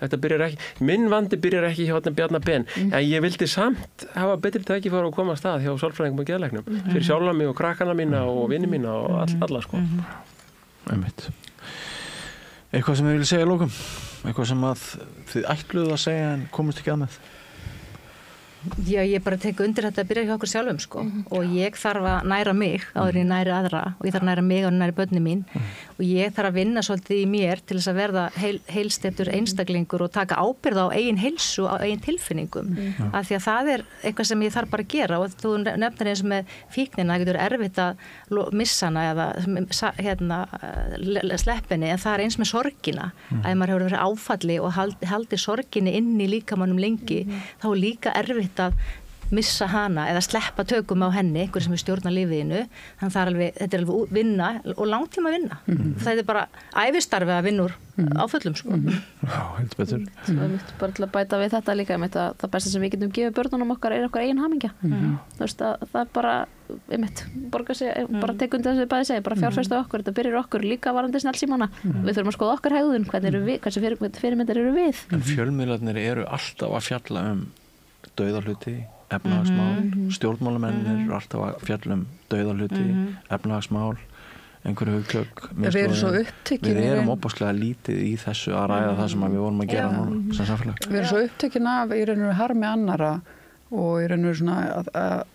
Þetta byrjar ekki, minn vandi byrjar ekki hjá Bjarna Ben, en ég vildi samt hafa betri tækifæri að koma að stað hjá sálfræðingum og geðlæknum, fyrir sjálfa mig og krakkana mína og vini mína og alla Einmitt. Eitthvað sem þið viljið segja að lókum? Eitthvað sem að þið ætluðu að segja en komist ekki að með? Já, ég bara tek undir þetta að byrja hjá okkur sjálfum og ég þarf að næra mig áður en ég næri aðra og ég þarf að næra mig áður en næri börnin mín og ég þarf að vinna svolítið í mér til þess að verða heilstettur einstaklingur og taka ábyrgð á eigin heilsu og eigin tilfinningum af því að það er eitthvað sem ég þarf bara að gera og þú nefnir eins með fíknina, það getur erfitt að missa hana eða sleppinni en það er eins með sorgina að maður hefur verið áfalli og haldi sorginni inn í líkamannum lengi þá er líka erfitt að missa hana eða sleppa tökum á henni einhver sem er stjórna lífiðinu þannig að þetta er alveg vinna og langtíma vinna það er bara ævistarfi að vinna úr áföllum Já, heldur betur bara til að bæta við þetta líka það besta sem við getum gefið börnunum okkar er okkar eigin hamingja þú veist að það er bara borga sig, bara tek undir þessu bæði segi bara fjárfestu okkur, þetta byrjar okkur líka varandi snjallsímana við þurfum að skoða okkar hegðun hversu fyrirmyndir eru við En fjölmiðlarnir eru alltaf að fjalla dauðahluti, efnahagsmál stjórnmálamennir eru alltaf að fjalla dauðahluti, efnahagsmál einhverju hugtök við erum óbúslega lítið í þessu að ræða það sem við vorum að gera núna sem samfélag. Við erum svo upptekin af í raun og veru harmi annara og í raun og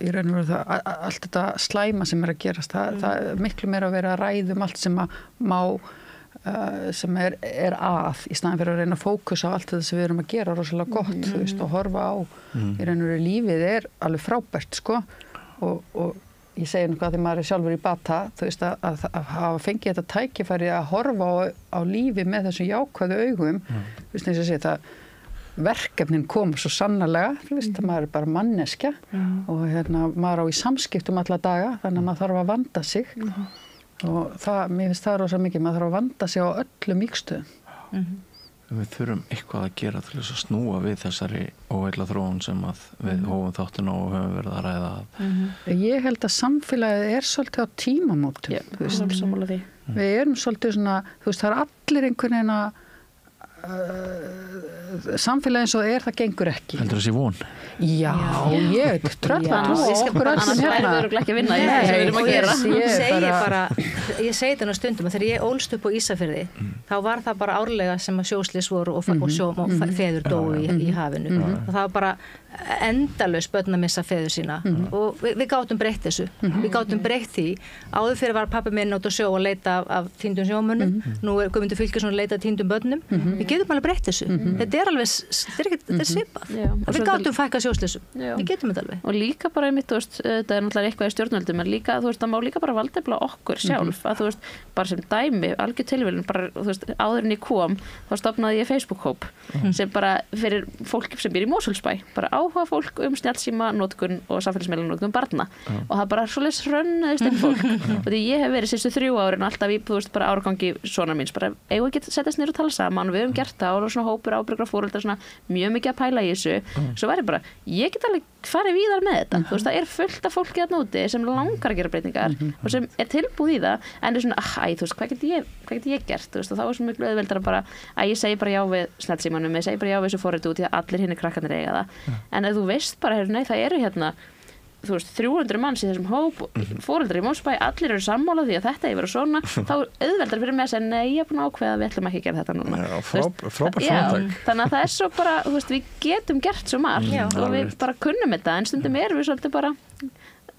veru allt þetta slæma sem er að gerast það er miklu meira að vera að ræðum allt sem að má sem er að í staðan fyrir að reyna að fókusa á allt þetta sem við erum að gera rosalega gott þú veist og horfa á í raun og veru lífið er alveg frábært og ég segi hvað því maður er sjálfur í bata þú veist að hafa fengið þetta tækifæri að horfa á lífi með þessum jákvæðu augum þú veist eins og sé það verkefnin kom svo sannarlega þú veist að maður er bara manneskja og maður á í samskiptum alla daga þannig að maður þarf að vanda sig og mér finnst það rosa mikið maður þarf að vanda sig á öllum vígstöðum Við þurfum eitthvað að gera til þess að snúa við þessari óheilla þróun sem að við hófum þáttuna og höfum verið að ræða Ég held að samfélagið er svolítið á tímamótum við erum svolítið svona þú veist það er allir einhvern veginn samfélagi eins og það gengur ekki. Heldur þessi von? Já, ég trölla okkur öllum hérna. Það er ekki að vinna í það sem við erum að gera. Ég segi þetta stundum að þegar ég ólst upp á Ísafirði þá var það bara árlega sem að sjóslys voru og feður dóu í hafinu og það var bara endalaus börn að missa feður sína og við gátum breytt þessu við gátum breytt því áður fyrir var pappi minn út á sjó að leita af týndum sjómönnum nú er Guðmundur Fylkesson að leita af týndum börnum við getum alveg breytt þessu þetta er alveg, þetta er svipað við gátum fækka sjóslysum við getum þetta alveg og líka bara einmitt, þetta er náttúrulega eitthvað í stjórnvöldum en líka, það má líka bara valdefla okkur sjálf að bara sem dæmi, algjör tilvílun bara, áður en ég kom þá stofnaði ég Facebook-hóp sem bara fyrir fólk sem býr í Mosfellsbæ bara áhuga fólk snjallsíma notkun og samfélagsmiðlanotkun barna og það bara svoleiðis hrönnaðist inn fólk og því ég hef verið síðustu 3 árin alltaf í bara árgangi sonar míns bara eigum ekki að setjast niður og tala saman við höfum gert það og svona hópur ábyrgra foreldrar svona mjög mikið að pæla í þessu svo var ég bara, ég get alveg farið víðar með þetta það er fullt af fólki þarna úti sem langar að gera breytingar og sem er tilbúið í það en er svona, hvað get ég gert og þá er svona miklu auðveldara bara að ég segi bara já við snjallsímanum, ég segi bara já við þessu forritu út í að allir hinni krakkarnir eiga það en ef þú veist bara, nei það eru hérna 300 manns í þessum hóp foreldrar í Mosfellsbæ, allir eru sammála því að þetta er verið svona, þá er auðveldar fyrir mig að segja nei, ég er búin að ákveða að við ætlum ekki að gera þetta núna frábært framtak þannig að það er svo bara, við getum gert svo margt og við bara kunnum þetta en stundum erum við svolítið bara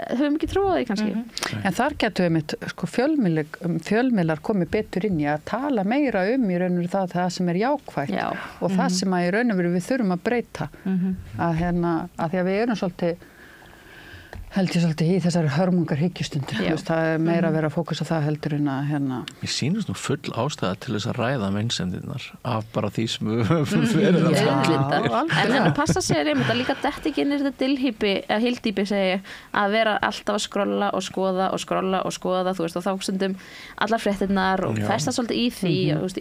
höfum ekki trú á því kannski En þar getum við mitt fjölmiðlar komið betur inn í að tala meira í raun og það sem er jákvætt og það sem að í raun og við þurfum að breyta að því að við erum svolítið held ég svolítið í þessari hörmungar hyggjustundu það er meira að vera að fókusa það heldur en að Mér sýnist nú full ástæða til þess að ræða meinsemdirnar af bara því sem við höfum verið en að passa sér einmitt að líka dett ekki inn í þetta dilhýpi eða hildýpi segi að vera alltaf að skrolla og skoða þú veist og þá stundum allar fréttirnar og festa svolítið í því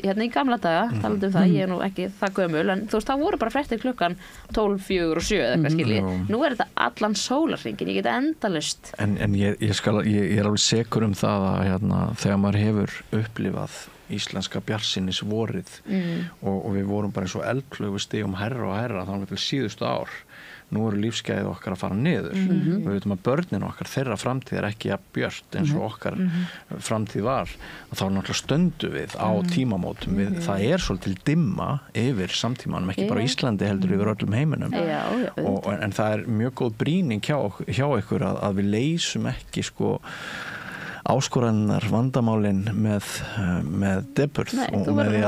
hérna í gamla daga, talandi það ég er nú ekki það gömul en þú veist þá voru bara fréttir klukkan 12, 4 og 7 eða eitthvað skilji nú er þetta allan sólarhringinn, ég get endalaust En ég er alveg sekur það að þegar maður hefur upplifað íslenska bjartsýnis vorið og við vorum bara eins og eldflögu stigum hærra og hærra þannig til síðustu ár nú eru lífsgæðið okkar að fara niður við veitum að börnin okkar, þeirra framtíð er ekki að björt eins og okkar framtíð var og þá er náttúrulega stöndu við á tímamótum það er svolítið dimma yfir samtímanum, ekki bara Íslandi heldur yfir öllum heiminum en það er mjög góð brýning hjá ykkur að við leysum ekki áskorannar vandamálin með depurð og með því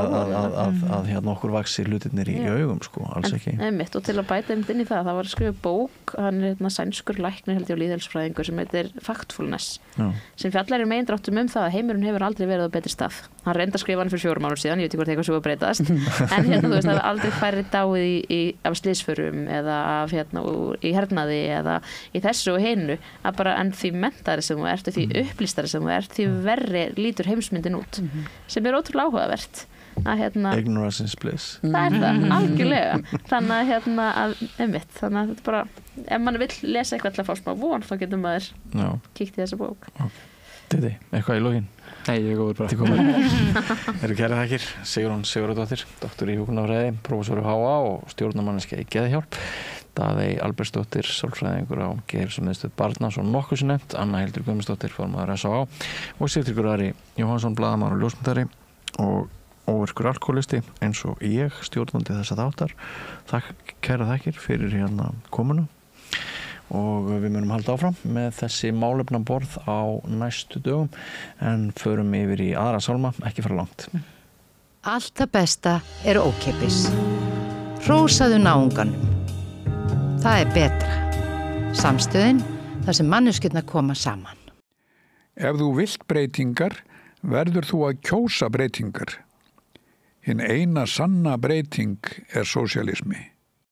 að okkur vaxir hlutirnir í augum alls ekki. Einmitt, og til að bæta inn í það var skrifið bók, hann er sænskur læknir held ég og lýðheilsufræðingur sem heitir Factfulness sem fjallar í megindráttum það að heimurinn hefur aldrei verið á betri stað. Hann reyndi að skrifa hann fyrir 4 mánuð síðan, ég veit ekki hvort eitthvað svo að breytast en þú veist, það er aldrei færri dáið af slysförum eða af í hernaði eða í þessu og hinu að bara en því mentari sem þú ert og því upplýstari sem þú ert því verri lítur heimsmyndin út sem er ótrúlega áhugavert að ignorance is bliss það er það, algjörlega þannig að einmitt, þannig að þetta bara ef mann vill lesa eitthvað til að fá smá von þá getur maður kíkt í þessa bók Didi, eitthvað í lógin? Nei, ég er góður bara Eru kæra þakkir, Sigrún Sigurðardóttir doktor í hjúkrunarfræði, prófessor í HA og stjórnarmanneskja í Geðhjálp Daðey Albertsdóttir, sálfræðingur á Geðheilsumiðstöð barna, svo nokkuð sem nefnt Anna Hildur Guðmundsdóttir, formaður SÁ og Sigtryggur Ari Jóhannsson, blaðamaður og ljósmyndari og óvirkur alkoholisti eins og ég, stjórnandi þessa þáttar kæra þakkir fyrir komuna og við munum halda áfram með þessi málefnaborð á næstu dögum en förum yfir í aðra sálma, ekki fara langt. Allt það besta er ókeypis. Hrósaðu náunganum. Það er betra. Samstöðin, þar sem manneskjurnar koma saman. Ef þú vilt breytingar, verður þú að kjósa breytingar. Hinn eina sanna breyting er sósíalismi.